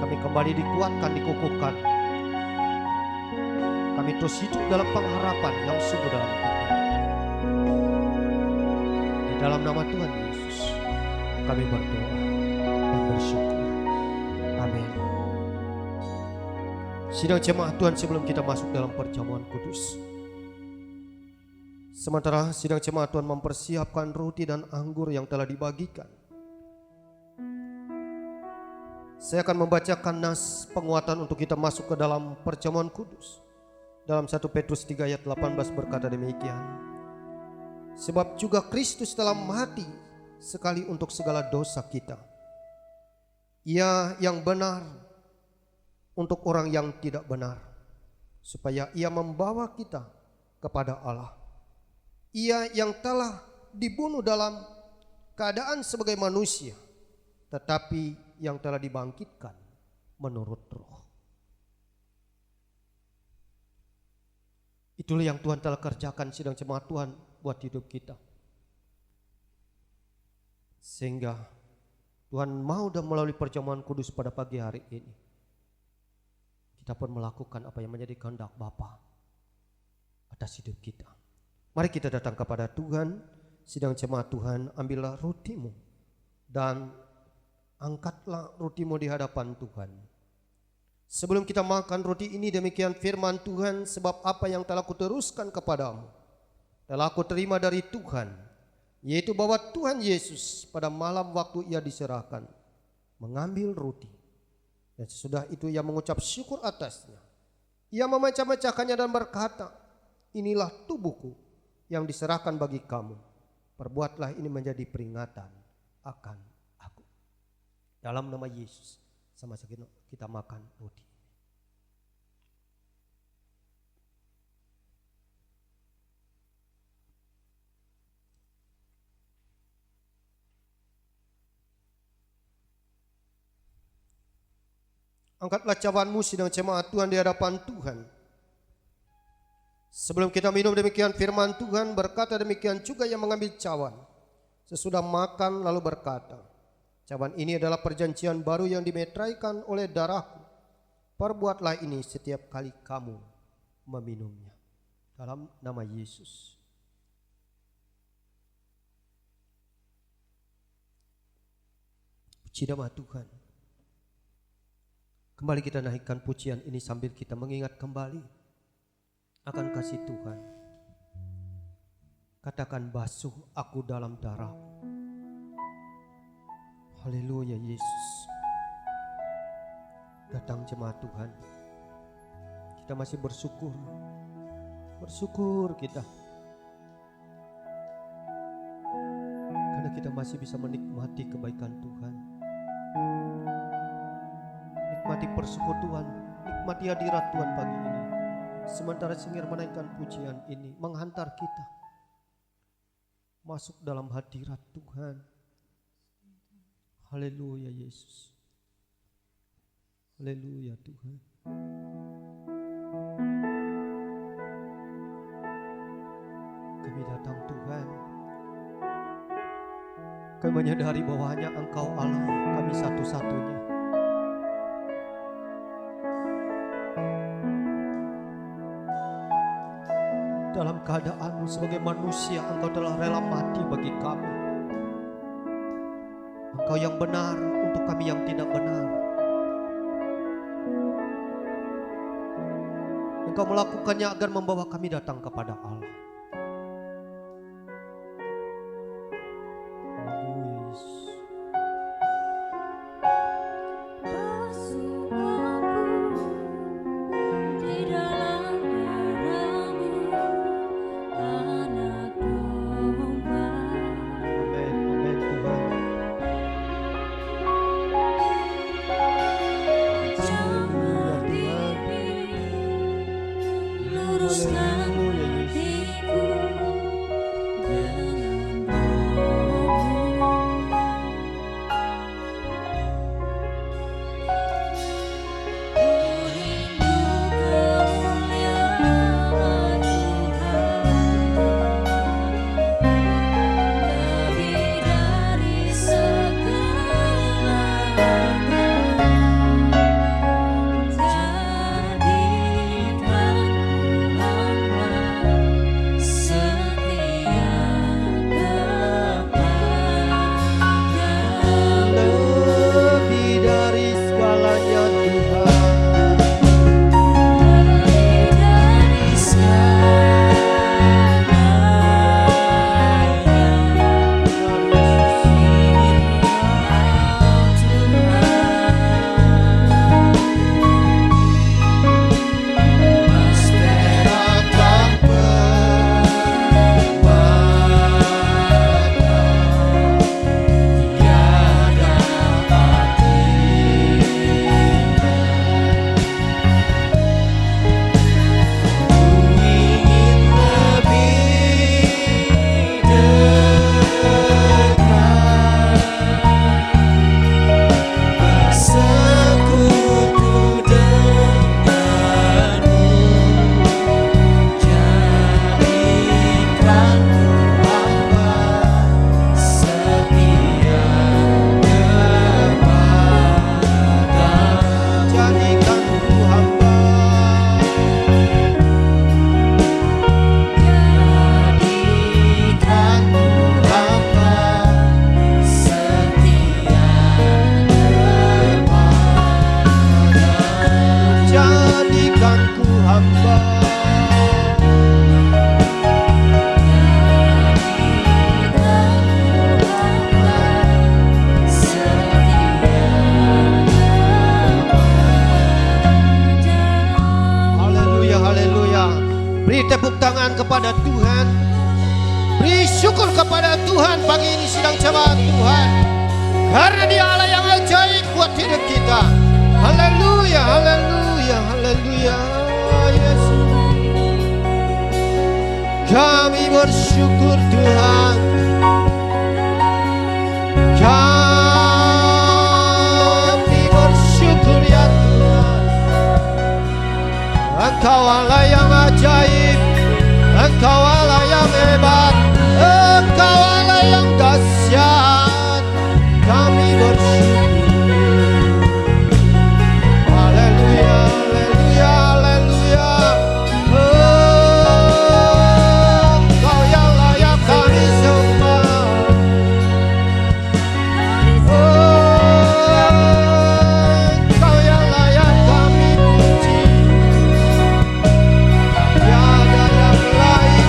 kami kembali dikuatkan, dikukuhkan. Kami terus hidup dalam pengharapan yang sungguh dalam Tuhan. Di dalam nama Tuhan Yesus kami berdoa dan bersyukur. Amin. Sidang jemaat Tuhan, sebelum kita masuk dalam perjamuan kudus, sementara sidang jemaat Tuhan mempersiapkan roti dan anggur yang telah dibagikan, saya akan membacakan nas penguatan untuk kita masuk ke dalam perjamuan kudus. Dalam 1 Petrus 3 ayat 18 berkata demikian. Sebab juga Kristus telah mati sekali untuk segala dosa kita. Ia yang benar untuk orang yang tidak benar, supaya ia membawa kita kepada Allah. Ia yang telah dibunuh dalam keadaan sebagai manusia, tetapi yang telah dibangkitkan menurut roh. Itulah yang Tuhan telah kerjakan sidang jemaat Tuhan buat hidup kita. Sehingga Tuhan mau dan melalui perjamuan kudus pada pagi hari ini, kita pun melakukan apa yang menjadi kehendak Bapa atas hidup kita. Mari kita datang kepada Tuhan. Sidang jemaat Tuhan, ambillah rotimu dan angkatlah rotimu di hadapan Tuhan. Sebelum kita makan roti ini, demikian firman Tuhan, sebab apa yang telah kuteruskan kepadamu telah aku terima dari Tuhan, yaitu bahwa Tuhan Yesus pada malam waktu ia diserahkan mengambil roti, dan sesudah itu ia mengucap syukur atasnya. Ia memecah-mecahkannya dan berkata, inilah tubuhku yang diserahkan bagi kamu. Perbuatlah ini menjadi peringatan akan aku. Dalam nama Yesus, sama-sama kita makan roti. Angkatlah cawanmu sidang jemaat Tuhan di hadapan Tuhan. Sebelum kita minum, demikian firman Tuhan berkata demikian juga yang mengambil cawan. Sesudah makan lalu berkata, cawan ini adalah perjanjian baru yang dimeteraikan oleh darahku. Perbuatlah ini setiap kali kamu meminumnya. Dalam nama Yesus. Puji nama Tuhan. Kembali kita naikkan pujian ini sambil kita mengingat kembali akan kasih Tuhan. Katakan, basuh aku dalam darah. Haleluya Yesus. Datang jemaat Tuhan, kita masih bersyukur. Bersyukur kita, karena kita masih bisa menikmati kebaikan Tuhan. nikmati persekutuan, nikmati hadirat Tuhan pagi ini. Sementara singir menaikkan pujian ini, menghantar kita masuk dalam hadirat Tuhan. Haleluya Yesus. Haleluya Tuhan. Kami datang Tuhan. Kami menyadari bahwa hanya Engkau Allah, kami satu-satunya. Dalam keadaanmu sebagai manusia, Engkau telah rela mati bagi kami. Engkau yang benar untuk kami yang tidak benar. Engkau melakukannya agar membawa kami datang kepada Allah. Tepuk tangan kepada Tuhan. Beri syukur kepada Tuhan pagi ini sidang jemaat Tuhan, karena Dia Allah yang ajaib buat hidup kita. Haleluya, haleluya, haleluya. Yesus, kami bersyukur Tuhan. Kami bersyukur ya Tuhan. Engkau Allah yang ajaib, Engkau Allah yang hebat, Engkau Allah yang dahsyat. Kami bersyukur. Haleluya, haleluya, haleluya. Engkau yang layak kami sembah. Engkau yang layak kami puji. Tiada yang lain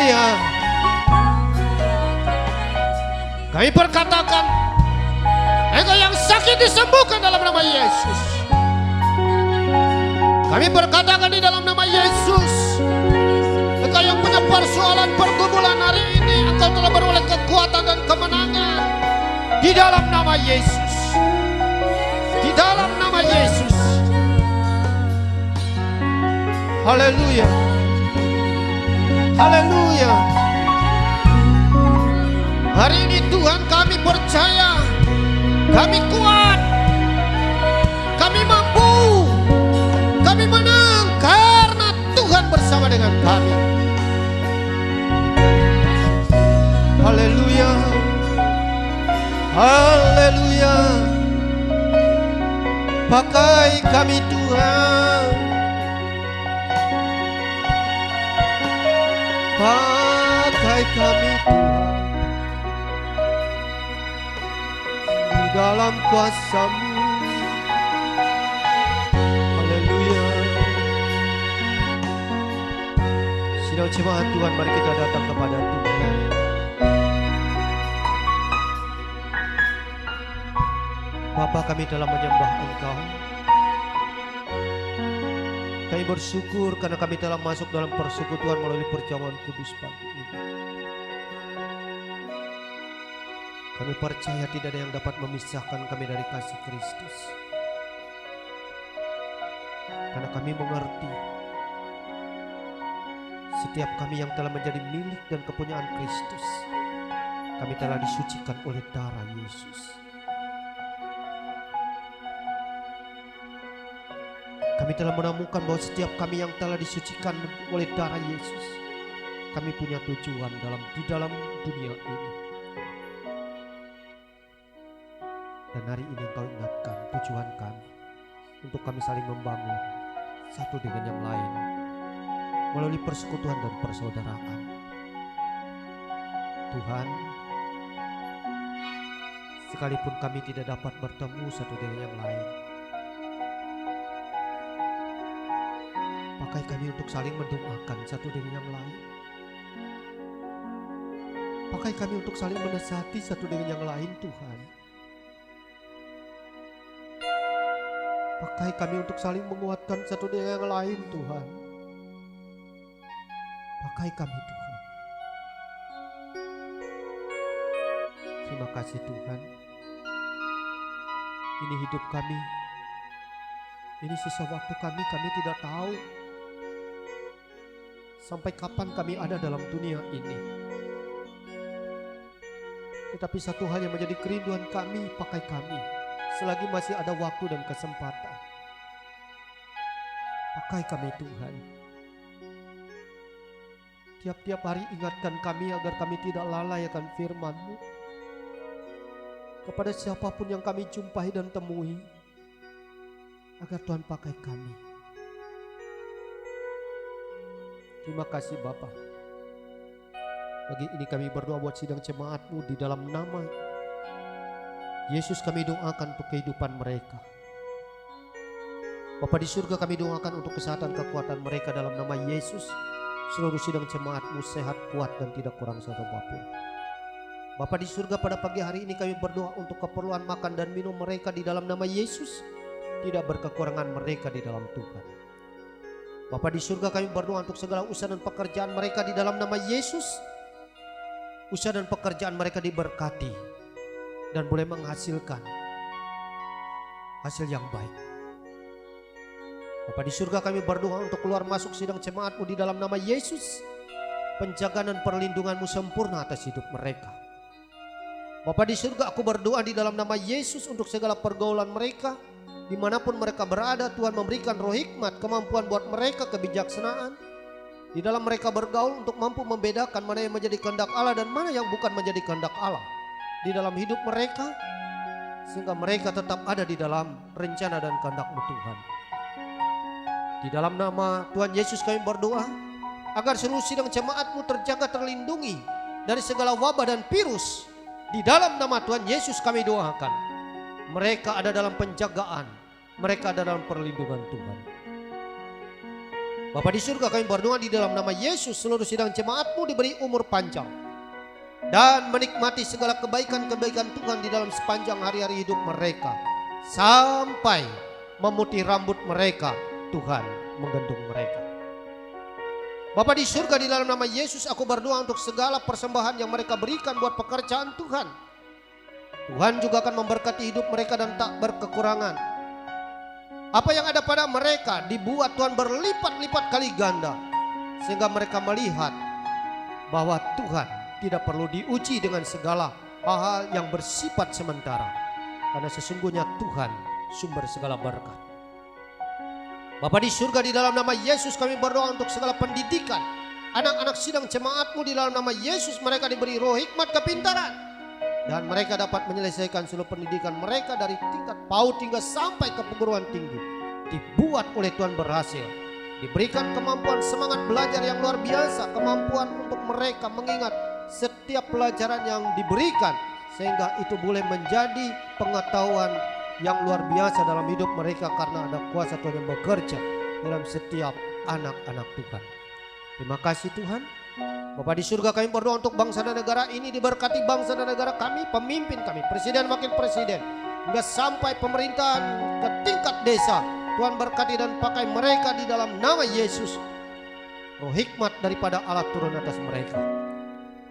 Haleluya. Kami berkatakan, engkau yang sakit disembuhkan dalam nama Yesus. Kami berkatakan di dalam nama Yesus, engkau yang punya persoalan pergumulan hari ini, engkau telah beroleh kekuatan dan kemenangan di dalam nama Yesus. Di dalam nama Yesus. Haleluya. Haleluya. Hari ini Tuhan kami percaya, kami kuat, kami mampu, kami menang karena Tuhan bersama dengan kami. Haleluya. Haleluya. Pakai kami Tuhan. Pakai kami Tuhan. Di dalam kuasa-Mu. Haleluya. Sidang jemaat Tuhan, mari kita datang kepada Tuhan. Bapa, kami telah menyembah Engkau. Kami bersyukur karena kami telah masuk dalam persekutuan melalui perjamuan kudus pagi ini. Kami percaya tidak ada yang dapat memisahkan kami dari kasih Kristus. Karena kami mengerti setiap kami yang telah menjadi milik dan kepunyaan Kristus, kami telah disucikan oleh darah Yesus. Kami telah menemukan bahwa setiap kami yang telah disucikan oleh darah Yesus, kami punya tujuan di dalam dunia ini. Dan hari ini Engkau ingatkan tujuan kami untuk kami saling membangun satu dengan yang lain melalui persekutuan dan persaudaraan. Tuhan, sekalipun kami tidak dapat bertemu satu dengan yang lain, pakai kami untuk saling mendoakan satu dengan yang lain. Pakai kami untuk saling menasihati satu dengan yang lain, Tuhan. Pakai kami untuk saling menguatkan satu dengan yang lain, Tuhan. Pakai kami, Tuhan. Terima kasih, Tuhan. Ini hidup kami. Ini sisa waktu kami tidak tahu sampai kapan kami ada dalam dunia ini. Tetapi satu hal yang menjadi kerinduan kami, pakai kami selagi masih ada waktu dan kesempatan. Pakai kami Tuhan. Tiap-tiap hari ingatkan kami agar kami tidak lalai akan firman-Mu. Kepada siapapun yang kami jumpai dan temui, agar Tuhan pakai kami. Terima kasih Bapa. Pagi ini kami berdoa buat sidang jemaat-Mu di dalam nama Yesus. Kami doakan untuk kehidupan mereka. Bapa di surga, kami doakan untuk kesehatan kekuatan mereka dalam nama Yesus. Seluruh sidang jemaat-Mu sehat, kuat dan tidak kurang satu apapun. Bapa di surga, pada pagi hari ini kami berdoa untuk keperluan makan dan minum mereka di dalam nama Yesus. Tidak berkekurangan mereka di dalam Tuhan. Bapa di surga, kami berdoa untuk segala usaha dan pekerjaan mereka di dalam nama Yesus. Usaha dan pekerjaan mereka diberkati dan boleh menghasilkan hasil yang baik. Bapa di surga, kami berdoa untuk keluar masuk sidang jemaat-Mu di dalam nama Yesus. Penjagaan dan perlindungan-Mu sempurna atas hidup mereka. Bapa di surga, aku berdoa di dalam nama Yesus untuk segala pergaulan mereka. Dimanapun mereka berada, Tuhan memberikan roh hikmat, kemampuan buat mereka, kebijaksanaan. Di dalam mereka bergaul untuk mampu membedakan mana yang menjadi kehendak Allah dan mana yang bukan menjadi kehendak Allah di dalam hidup mereka. Sehingga mereka tetap ada di dalam rencana dan kehendak-Mu Tuhan. Di dalam nama Tuhan Yesus kami berdoa agar seluruh sidang jemaat-Mu terjaga, terlindungi dari segala wabah dan virus. Di dalam nama Tuhan Yesus kami doakan. Mereka ada dalam penjagaan, mereka ada dalam perlindungan Tuhan. Bapa di surga, kami berdoa di dalam nama Yesus, seluruh sidang jemaat-Mu diberi umur panjang dan menikmati segala kebaikan-kebaikan Tuhan di dalam sepanjang hari-hari hidup mereka, sampai memutih rambut mereka, Tuhan menggendung mereka. Bapa di surga, di dalam nama Yesus aku berdoa untuk segala persembahan yang mereka berikan buat pekerjaan Tuhan. Tuhan juga akan memberkati hidup mereka dan tak berkekurangan. Apa yang ada pada mereka dibuat Tuhan berlipat-lipat kali ganda, sehingga mereka melihat bahwa Tuhan tidak perlu diuji dengan segala hal-hal yang bersifat sementara, karena sesungguhnya Tuhan sumber segala berkat. Bapa di surga, di dalam nama Yesus kami berdoa untuk segala pendidikan anak-anak sidang jemaat-Mu. Di dalam nama Yesus mereka diberi roh hikmat kepintaran, dan mereka dapat menyelesaikan seluruh pendidikan mereka dari tingkat PAUD hingga sampai ke perguruan tinggi. Dibuat oleh Tuhan berhasil. Diberikan kemampuan semangat belajar yang luar biasa, kemampuan untuk mereka mengingat setiap pelajaran yang diberikan, sehingga itu boleh menjadi pengetahuan yang luar biasa dalam hidup mereka, karena ada kuasa Tuhan yang bekerja dalam setiap anak-anak Tuhan. Terima kasih Tuhan. Bapa di surga, kami berdoa untuk bangsa dan negara ini, diberkati bangsa dan negara kami, pemimpin kami, presiden, wakil presiden, hingga sampai pemerintahan ke tingkat desa. Tuhan berkati dan pakai mereka di dalam nama Yesus. Roh hikmat daripada Allah turun atas mereka.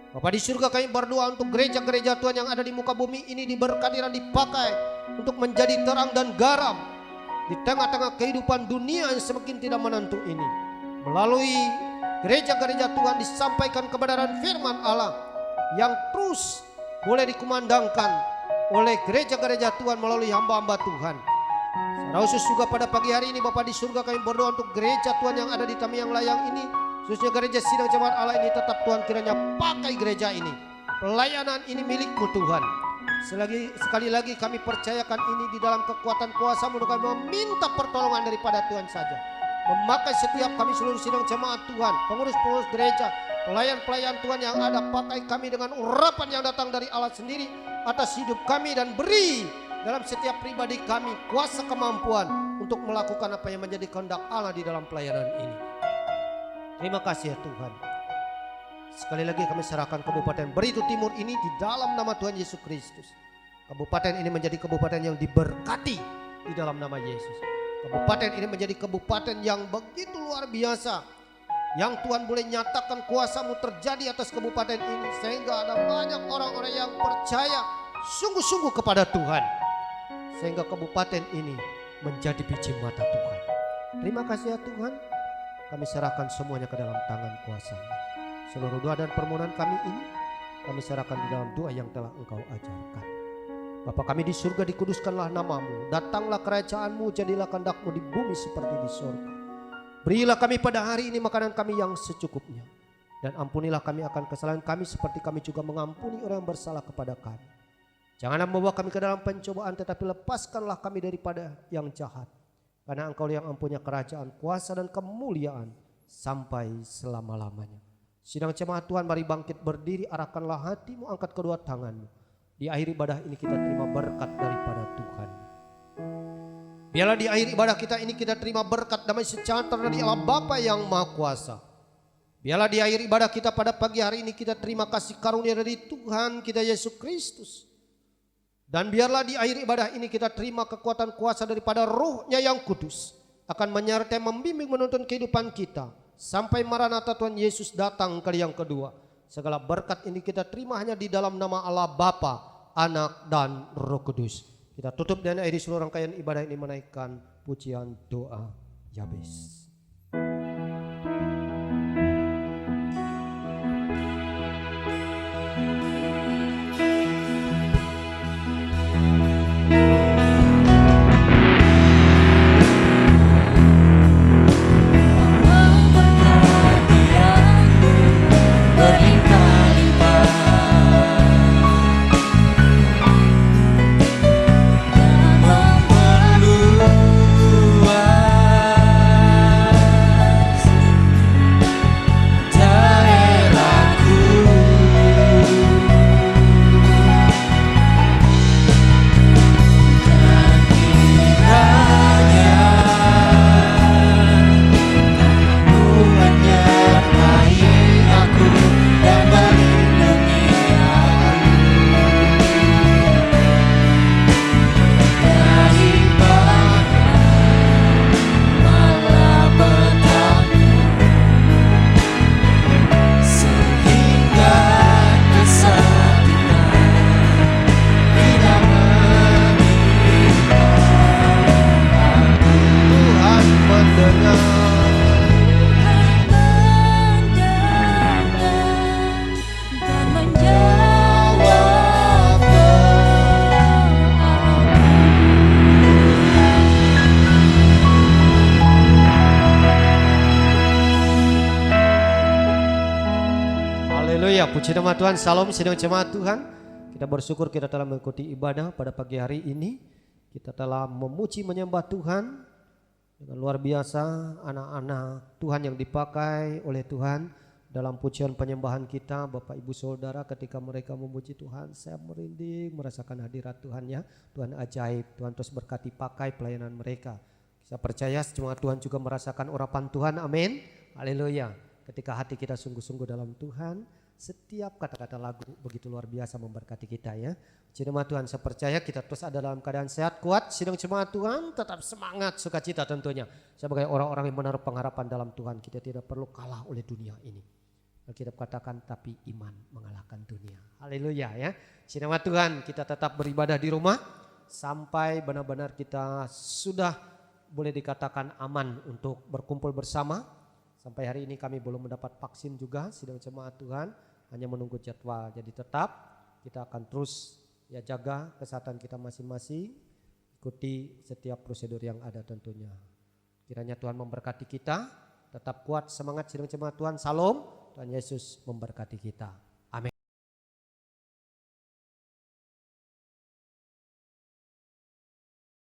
Bapa di surga, kami berdoa untuk gereja-gereja Tuhan yang ada di muka bumi ini, diberkati dan dipakai untuk menjadi terang dan garam di tengah-tengah kehidupan dunia yang semakin tidak menentu ini. Melalui gereja-gereja Tuhan disampaikan kebenaran firman Allah yang terus boleh dikumandangkan oleh gereja-gereja Tuhan melalui hamba-hamba Tuhan. Secara khusus juga pada pagi hari ini Bapa di surga, kami berdoa untuk gereja Tuhan yang ada di Tamiang Layang ini, khususnya gereja sidang jemaat Allah ini. Tetap Tuhan kiranya pakai gereja ini, pelayanan ini milik-Mu Tuhan. Sekali lagi kami percayakan ini di dalam kekuatan kuasa-Mu, dan kami meminta pertolongan daripada Tuhan saja. Memakai setiap kami seluruh sidang jemaat Tuhan, pengurus-pengurus gereja, pelayan-pelayan Tuhan yang ada, pakai kami dengan urapan yang datang dari Allah sendiri atas hidup kami, dan beri dalam setiap pribadi kami kuasa kemampuan untuk melakukan apa yang menjadi kehendak Allah di dalam pelayanan ini. Terima kasih ya Tuhan. Sekali lagi kami serahkan Kabupaten Beritu Timur ini di dalam nama Tuhan Yesus Kristus. Kabupaten ini menjadi kabupaten yang diberkati di dalam nama Yesus. Kabupaten ini menjadi kabupaten yang begitu luar biasa, yang Tuhan boleh nyatakan kuasa-Mu terjadi atas kabupaten ini, sehingga ada banyak orang-orang yang percaya sungguh-sungguh kepada Tuhan, sehingga kabupaten ini menjadi biji mata Tuhan. Terima kasih ya Tuhan. Kami serahkan semuanya ke dalam tangan kuasa-Mu. Seluruh doa dan permohonan kami ini kami serahkan di dalam doa yang telah Engkau ajarkan. Bapa kami di surga, dikuduskanlah nama-Mu, datanglah kerajaan-Mu, jadilah kehendak-Mu di bumi seperti di surga. Berilah kami pada hari ini makanan kami yang secukupnya, dan ampunilah kami akan kesalahan kami seperti kami juga mengampuni orang yang bersalah kepada kami. Janganlah membawa kami ke dalam pencobaan, tetapi lepaskanlah kami daripada yang jahat. Karena Engkau yang mempunyai kerajaan, kuasa dan kemuliaan sampai selama-lamanya. Sidang jemaat Tuhan, mari bangkit berdiri, arahkanlah hatimu, angkat kedua tanganmu. Di akhir ibadah ini kita terima berkat daripada Tuhan. Biarlah di akhir ibadah kita ini kita terima berkat damai sejahtera dari Allah Bapa yang Maha Kuasa. Biarlah di akhir ibadah kita pada pagi hari ini kita terima kasih karunia dari Tuhan kita Yesus Kristus. Dan biarlah di akhir ibadah ini kita terima kekuatan kuasa daripada Roh-Nya yang kudus, akan menyertai, membimbing, menuntun kehidupan kita sampai Maranatha Tuhan Yesus datang kali yang kedua. Segala berkat ini kita terima hanya di dalam nama Allah Bapa, Anak dan Roh Kudus. Kita tutup dan akhiri seluruh rangkaian ibadah ini menaikkan pujian doa Yabes. Berlimpah-limpah Haleluya, puji nama Tuhan. Salam sidang jemaat Tuhan. Kita bersyukur kita telah mengikuti ibadah pada pagi hari ini. Kita telah memuji menyembah Tuhan dengan luar biasa. Anak-anak Tuhan yang dipakai oleh Tuhan dalam pujian penyembahan kita, Bapak Ibu Saudara, ketika mereka memuji Tuhan, saya merinding merasakan hadirat Tuhan ya. Tuhan ajaib, Tuhan terus berkati pakai pelayanan mereka. Saya percaya semua Tuhan juga merasakan urapan Tuhan, amin. Haleluya. Ketika hati kita sungguh-sungguh dalam Tuhan, setiap kata-kata lagu begitu luar biasa memberkati kita ya. Jemaat Tuhan, saya percaya kita terus ada dalam keadaan sehat, kuat. Sidang jemaat Tuhan tetap semangat, sukacita tentunya. Sebagai orang-orang yang menaruh pengharapan dalam Tuhan, kita tidak perlu kalah oleh dunia ini. Alkitab katakan tapi iman mengalahkan dunia. Haleluya ya. Jemaat Tuhan, kita tetap beribadah di rumah sampai benar-benar kita sudah boleh dikatakan aman untuk berkumpul bersama. Sampai hari ini kami belum mendapat vaksin juga, sidang jemaat Tuhan, hanya menunggu jadwal. Jadi tetap kita akan terus ya jaga kesehatan kita masing-masing, ikuti setiap prosedur yang ada tentunya. Kiranya Tuhan memberkati kita, tetap kuat semangat sidang jemaat Tuhan. Salam, Tuhan Yesus memberkati kita.